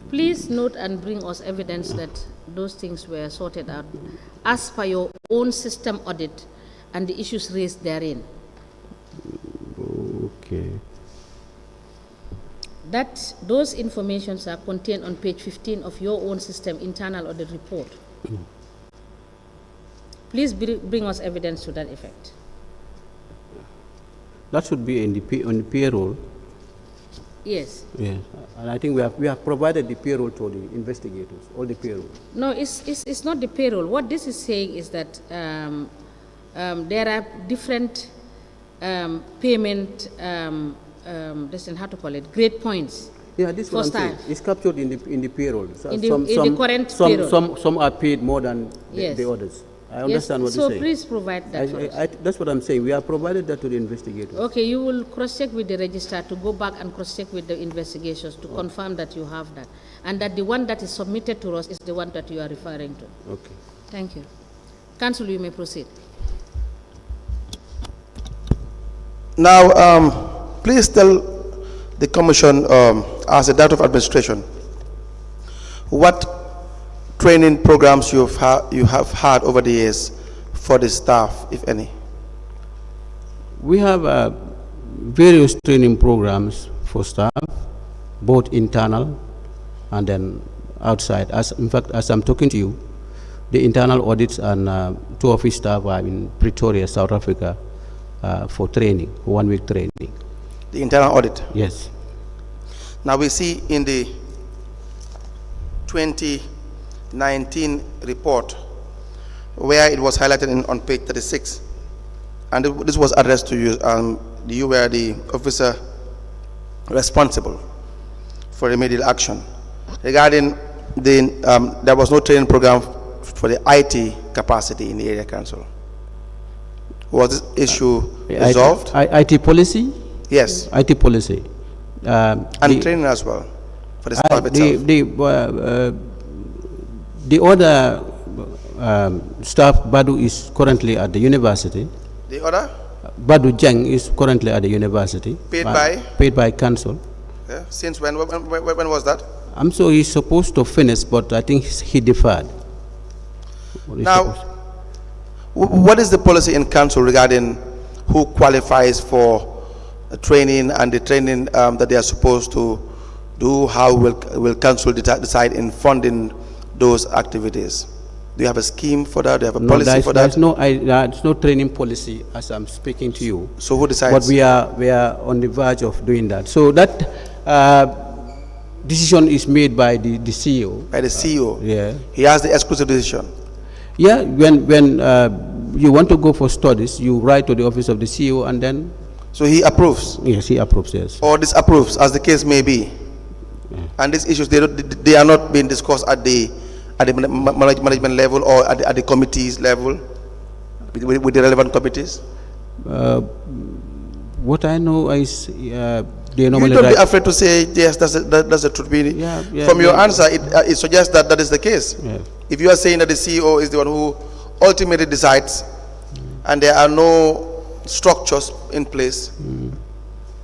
Please note and bring us evidence that those things were sorted out as per your own system audit and the issues raised therein. Okay. those informations are contained on page 15 of your own system internal audit report. Please bring us evidence to that effect. That should be on the payroll. Yes. Yes, and I think we have provided the payroll to the investigators, all the payroll. No, it's not the payroll. What this is saying is that there are different payment, how to call it, grade points. Yeah, this is what I'm saying. It's captured in the payroll. So in the current payroll. Some are paid more than Yes. the others. I understand what you're so saying. please provide that for us. That's what I'm saying. We have provided that to the investigators. Okay, you will cross-check with the registrar to go back and cross-check with the investigations to confirm that you have that. And that the one that is submitted to us is the one that you are referring to. Okay. Thank you. Council, you may proceed. Now, please tell the Commission, as a Director of Administration, what training programs you have had over the years for the staff, if any? We have various training programs for staff, both internal and then outside. In fact, as I'm talking to you, the internal audits and 2 office staff are in Pretoria, South Africa, for training, 1-week training. The internal audit? Yes. Now we see in the 2019 report where it was highlighted on page 36, and this was addressed to you, you were the officer responsible for remedial action regarding there was no training program for the IT capacity in the area council. Was this issue resolved? IT policy? Yes. IT policy. And training as well for the staff itself. The other staff, Badu, is currently at the university. The other? Badu Jeng is currently at the university. Paid by? Paid by council. Yeah. Since when? When was that? I'm sure he's supposed to finish, but I think he deferred. Now, what is the policy in council regarding who qualifies for training and the training that they are supposed to do? How will council decide in funding those activities? Do you have a scheme for that? Do you have a policy for that? There's no training policy as I'm speaking to you. So who decides? But we are on the verge of doing that. So that decision is made by the CEO. By the CEO? Yeah. He has the exclusive decision? Yeah, when you want to go for studies, you write to the office of the CEO and then... So he approves? Yes, he approves, yes. Or disapproves, as the case may be? Yeah. And these issues, they are not being discussed at the management level or at the committees level with the relevant committees? What I know is they normally... You don't be afraid to say yes, that's the truth. From your answer, it suggests that is the case. Yeah. If you are saying that the CEO is the one who ultimately decides and there are no structures in place,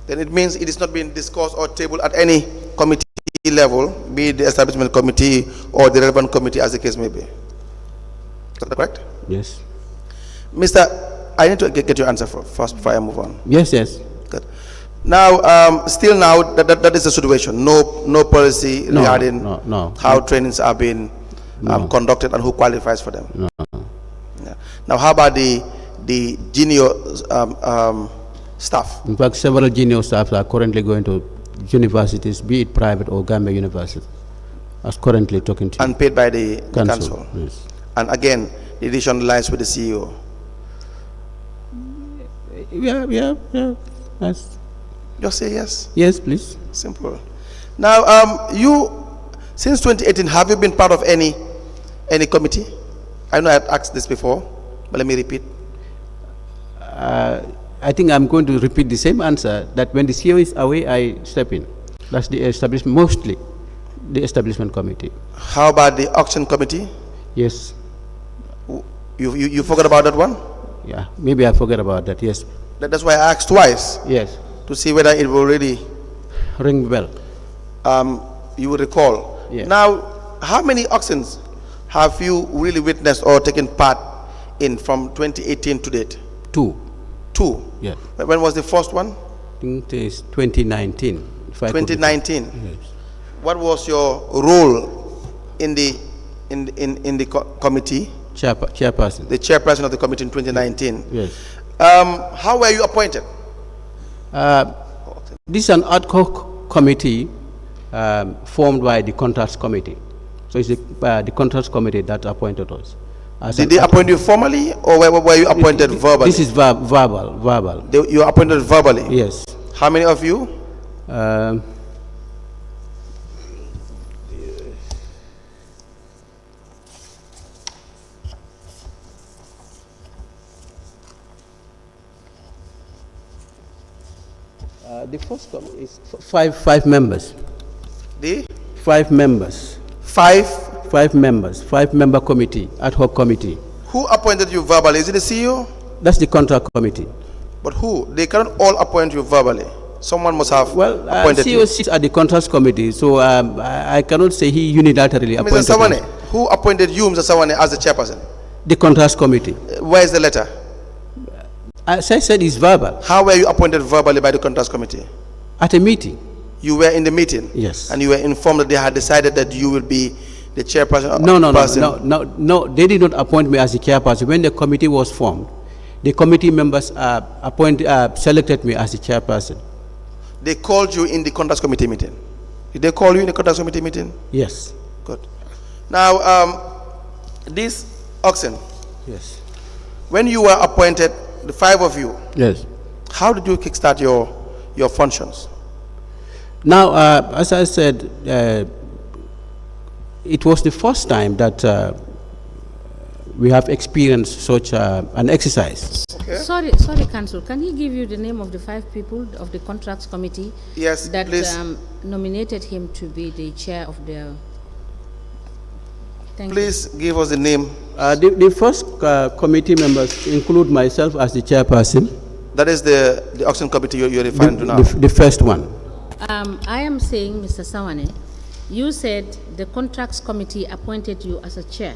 then it means it is not being discussed or tabled at any committee level, be it the establishment committee or the relevant committee, as the case may be. Is that correct? Yes. Mr. I need to get your answer first before I move on. Yes, yes. Good. Now, still now, that is the situation. No policy regarding how trainings are being conducted and who qualifies for them. No. Yeah. Now, how about the junior staff? In fact, several junior staff are currently going to universities, be it private or Gambia University, as currently talking to you. And paid by the council. Yes. And again, the decision lies with the CEO. Yeah. Yes. Just say yes. Yes, please. Simple. Now, you, since 2018, have you been part of any committee? I know I had asked this before, but let me repeat. I think I'm going to repeat the same answer, that when the CEO is away, I step in. That's the establishment, mostly the establishment committee. How about the auction committee? Yes. You forgot about that one? Yeah, maybe I forgot about that, yes. That's why I asked twice. Yes. To see whether it will really ring the bell. You will recall. Yes. Now, how many auctions have you really witnessed or taken part in from 2018 to date? Two. Two? Yeah. When was the first one? I think it is 2019. If I could 2019. Yes. What was your role in the committee? Chairperson. The chairperson of the committee in 2019. Yes. How were you appointed? This is an ad hoc committee formed by the contracts committee. So it's the contracts committee that appointed us. Did they appoint you formally, or were you appointed verbally? This is verbal. You were appointed verbally? Yes. How many of you? The first committee is five members. The? 5 members. Five? 5 members. 5-member committee, ad hoc committee. Who appointed you verbally? Is it the CEO? That's the contract committee. But who? They cannot all appoint you verbally. Someone must have appointed CEO you. sits at the contracts committee, so I cannot say he unilaterally appointed Mr. Sawaneh, me. who appointed you, Mr. Sawaneh, as the chairperson? The contracts committee. Where is the letter? As I said, it's verbal. How were you appointed verbally by the contracts committee? At a meeting. You were in the meeting? Yes. And you were informed that they had decided that you will be the chairperson? No, they did not appoint me as the chairperson. When the committee was formed, the committee members selected me as the chairperson. They called you in the contracts committee meeting? Did they call you in the contracts committee meeting? Yes. Good. Now, this auction, yes, when you were appointed, the 5 of you, yes, how did you kickstart your functions? Now, as I said, it was the first time that we have experienced such an exercise. Okay. Sorry, Council. Can he give you the name of the 5 people of the contracts committee? Yes, that please. Nominated him to be the chair of the. Please give us the name. The first committee members include myself as the chairperson. That is the auction committee you're referring to now? The first one. I am saying, Mr. Sawaneh, you said the contracts committee appointed you as a chair.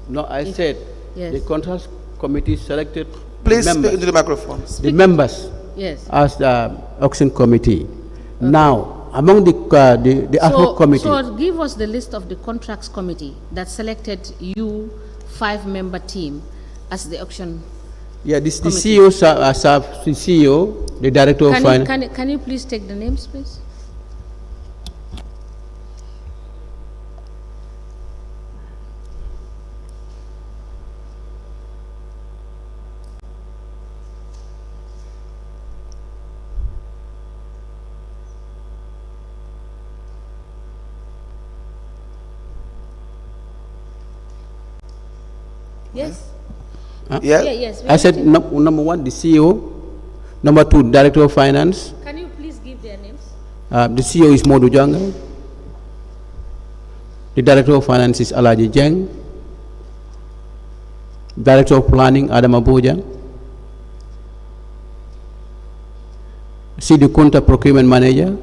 No, I said yes, the contracts committee selected. Please members, speak into the microphone. the members, yes, as the auction committee. Okay. Now, among the ad hoc committee. So give us the list of the contracts committee that selected you, 5-member team, as the auction. Yeah, the CEO, the CEO, the director of finance. Can you please take the names, please? Yes. Yeah. Yes. I said number 1, the CEO. Number 2, director of finance. Can you please give their names? The CEO is Modu Janga. The director of finance is Alaji Jeng. Director of planning Adam Abuja. Sidi Kunta procurement manager.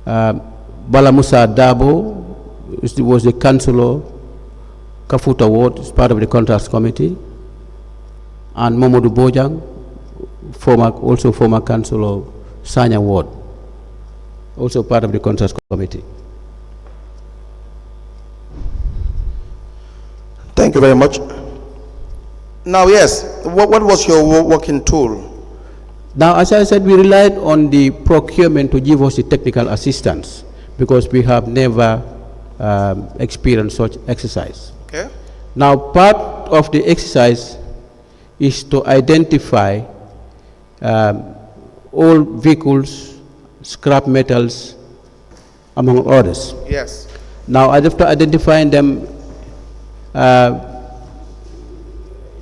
Bala Musa Dabo was the councillor. Kafuta Ward is part of the contracts committee, and Mamadou Bojang, also former councillor Sanya Ward, also part of the contracts committee. Thank you very much. Now, yes, what was your working tool? Now, as I said, we relied on the procurement to give us the technical assistance because we have never experienced such exercise. Okay. Now, part of the exercise is to identify all vehicles, scrap metals, among others. Yes. Now, after identifying them,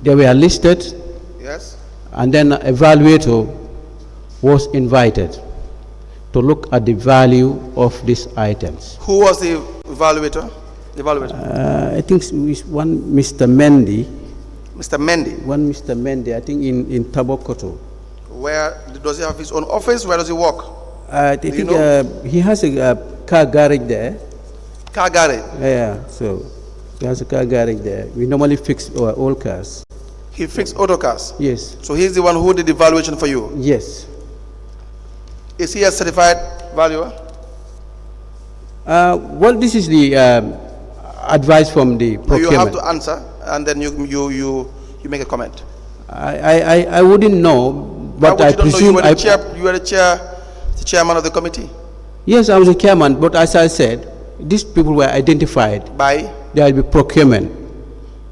they were listed. Yes. And then an evaluator was invited to look at the value of these items. Who was the evaluator? I think it's one Mr. Mendy. Mr. Mendy? One Mr. Mendy, I think in Tabokoto. Where does he have his own office? Where does he work? I think he has a car garage there. Car garage? Yeah, so he has a car garage there. We normally fix our old cars. He fixed auto cars? Yes. So he's the one who did the evaluation for you? Yes. Is he a certified valuer? Well, this is the advice from the procurement. You have to answer, and then you make a comment. I wouldn't know, but I presume you were the chairman of the committee. Yes, I was a chairman, but as I said, these people were identified by. There will be procurement.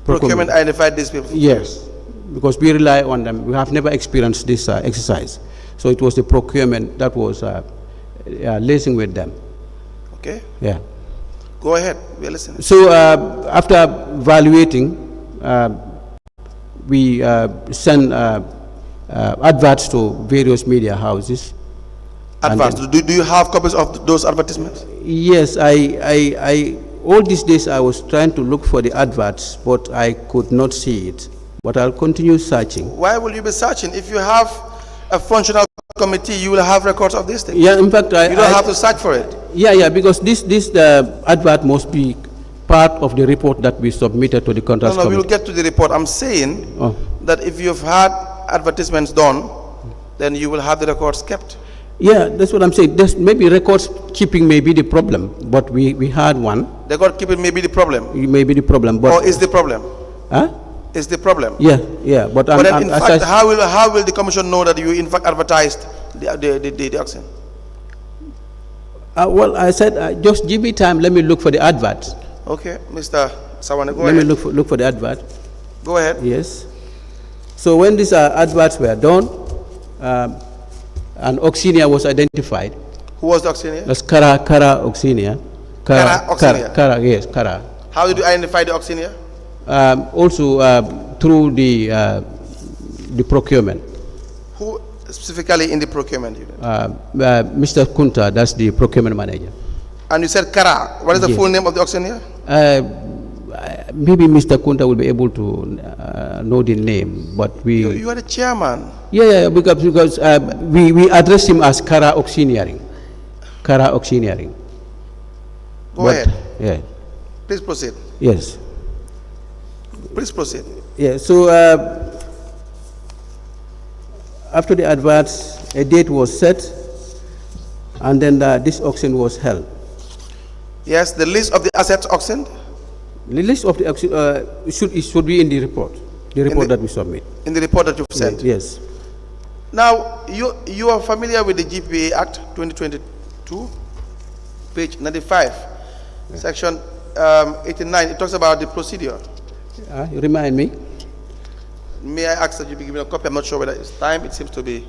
Procurement identified these people. Yes, because we rely on them. We have never experienced this exercise, so it was the procurement that was liaising with them. Okay. Yeah. Go ahead. We are listening. So after evaluating, we send adverts to various media houses. Adverts. Do you have copies of those advertisements? Yes, all these days I was trying to look for the adverts, but I could not see it. But I'll continue searching. Why will you be searching? If you have a functional committee, you will have records of these things. Yeah, in fact, you don't have to search for it. Yeah, because this advert must be part of the report that we submitted to the contract committee. We'll get to the report. I'm saying that if you've had advertisements done, then you will have the records kept. Yeah, that's what I'm saying. There's maybe records keeping may be the problem, but we had one. Record keeping may be the problem. It may be the problem, but or is the problem? Huh? Is the problem? Yeah. But then in fact, how will the commission know that you in fact advertised the auction? Well, I said just give me time. Let me look for the advert. Okay, Mr. Sawaneh, go ahead. Let me look for the advert. Go ahead. Yes. So when these adverts were done, an auctioneer was identified. Who was the auctioneer? That's Kara auctioneer. Kara, yes, Kara. How did you identify the auctioneer? Also through the procurement. Who specifically in the procurement unit? Mr. Kunta, that's the procurement manager. And you said Kara. What is the full name of the auctioneer? Maybe Mr. Kunta will be able to know the name, but we... You are the chairman. Yeah, because we address him as Kara Auctioneering. Kara Auctioneering. Go ahead. Yeah. Please proceed. Yes. Please proceed. Yeah, so after the adverts, a date was set, and then this auction was held. Yes, the list of the assets auctioned? The list of the auction should be in the report, that we submit. In the report that you've sent? Yes. Now, you are familiar with the GPA Act 2022, page 95, section 89. It talks about the procedure. You remind me. May I ask that you be given a copy? I'm not sure whether it's time. It seems to be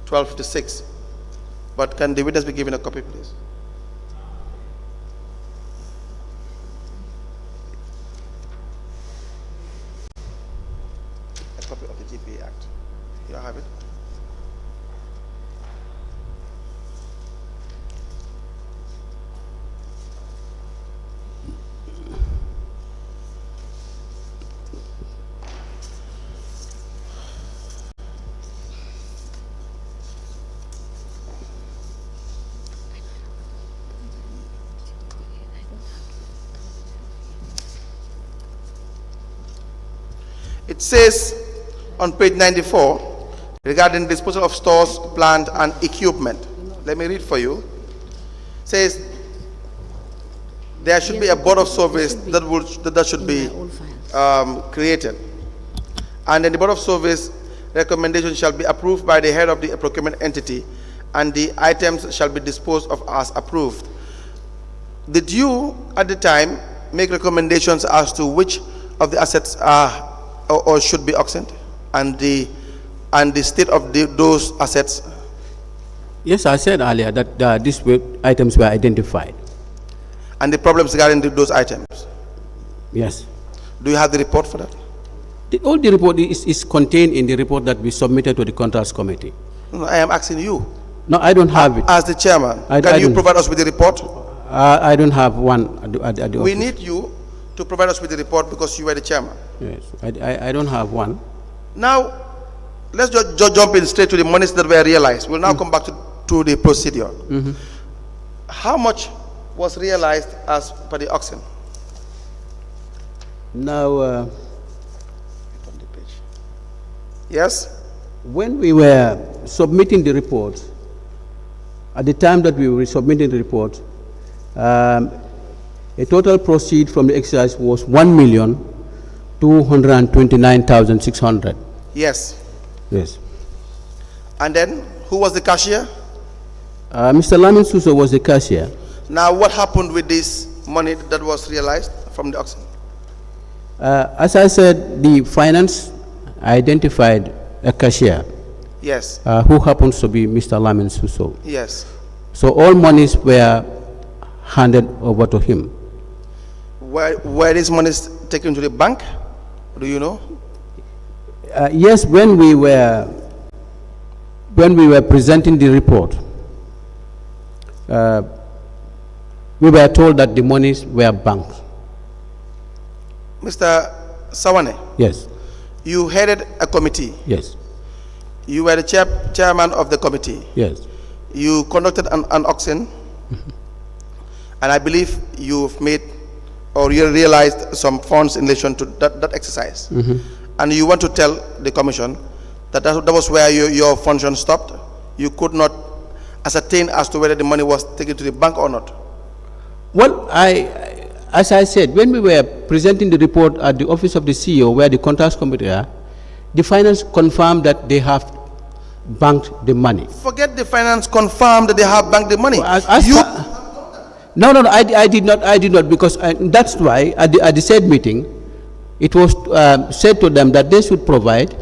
12:56. But can the witness be given a copy, please? A copy of the GPA Act. You have it? It says on page 94 regarding disposal of stores, plant and equipment. Let me read for you. It says there should be a board of service that should be created, and then the board of service recommendation shall be approved by the head of the procurement entity, and the items shall be disposed of as approved. Did you at the time make recommendations as to which of the assets are or should be auctioned, and the state of those assets? Yes, I said earlier that these items were identified. And the problems regarding those items? Yes. Do you have the report for that? All the report is contained in the report that we submitted to the contracts committee. No, I am asking you. No, I don't have it. As the chairman, can you provide us with the report? I don't have one at the We office. need you to provide us with the report because you are the chairman. Yes, I don't have one. Now, let's just jump in straight to the monies that were realized. We'll now come back to the procedure. How much was realized as per the auction? Now, yes? when we were submitting the report, at the time that we were submitting the report, a total proceed from the exercise was 1,229,600. Yes. Yes. And then, who was the cashier? Mr. Lamin Suso was the cashier. Now, what happened with this money that was realized from the auction? As I said, the finance identified a cashier. Yes. Who happens to be Mr. Lamin Suso. Yes. So all monies were handed over to him. Were these monies taken to the bank? Do you know? Yes, when we were presenting the report, we were told that the monies were banked. Mr. Sawaneh, Yes. you headed a committee. Yes. You were the chairman of the committee. Yes. You conducted an auction, and I believe you've made or you realized some funds in relation to that exercise. And you want to tell the commission that was where your function stopped. You could not ascertain as to whether the money was taken to the bank or not. Well, as I said, when we were presenting the report at the office of the CEO, where the contacts committee are, the finance confirmed that they have banked the money. Forget the finance confirmed that they have banked the money. No, I did not, because that's why at the said meeting, it was said to them that they should provide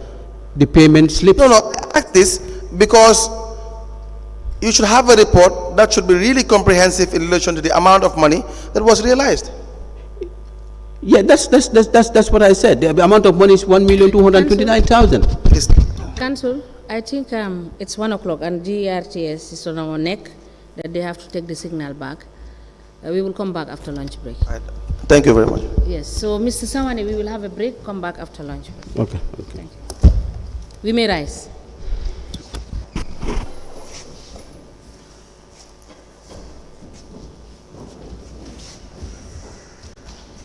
the payment slip. No, ask this because you should have a report that should be really comprehensive in relation to the amount of money that was realized. Yeah, that's what I said. The amount of money is 1,229,000. Council, I think it's 1 o'clock and GRTS is on our neck that they have to take the signal back. We will come back after lunch break. Right. Thank you very much. Yes, so Mr. Sawaneh, we will have a break, come back after lunch break. Okay. Thank you. We may rise.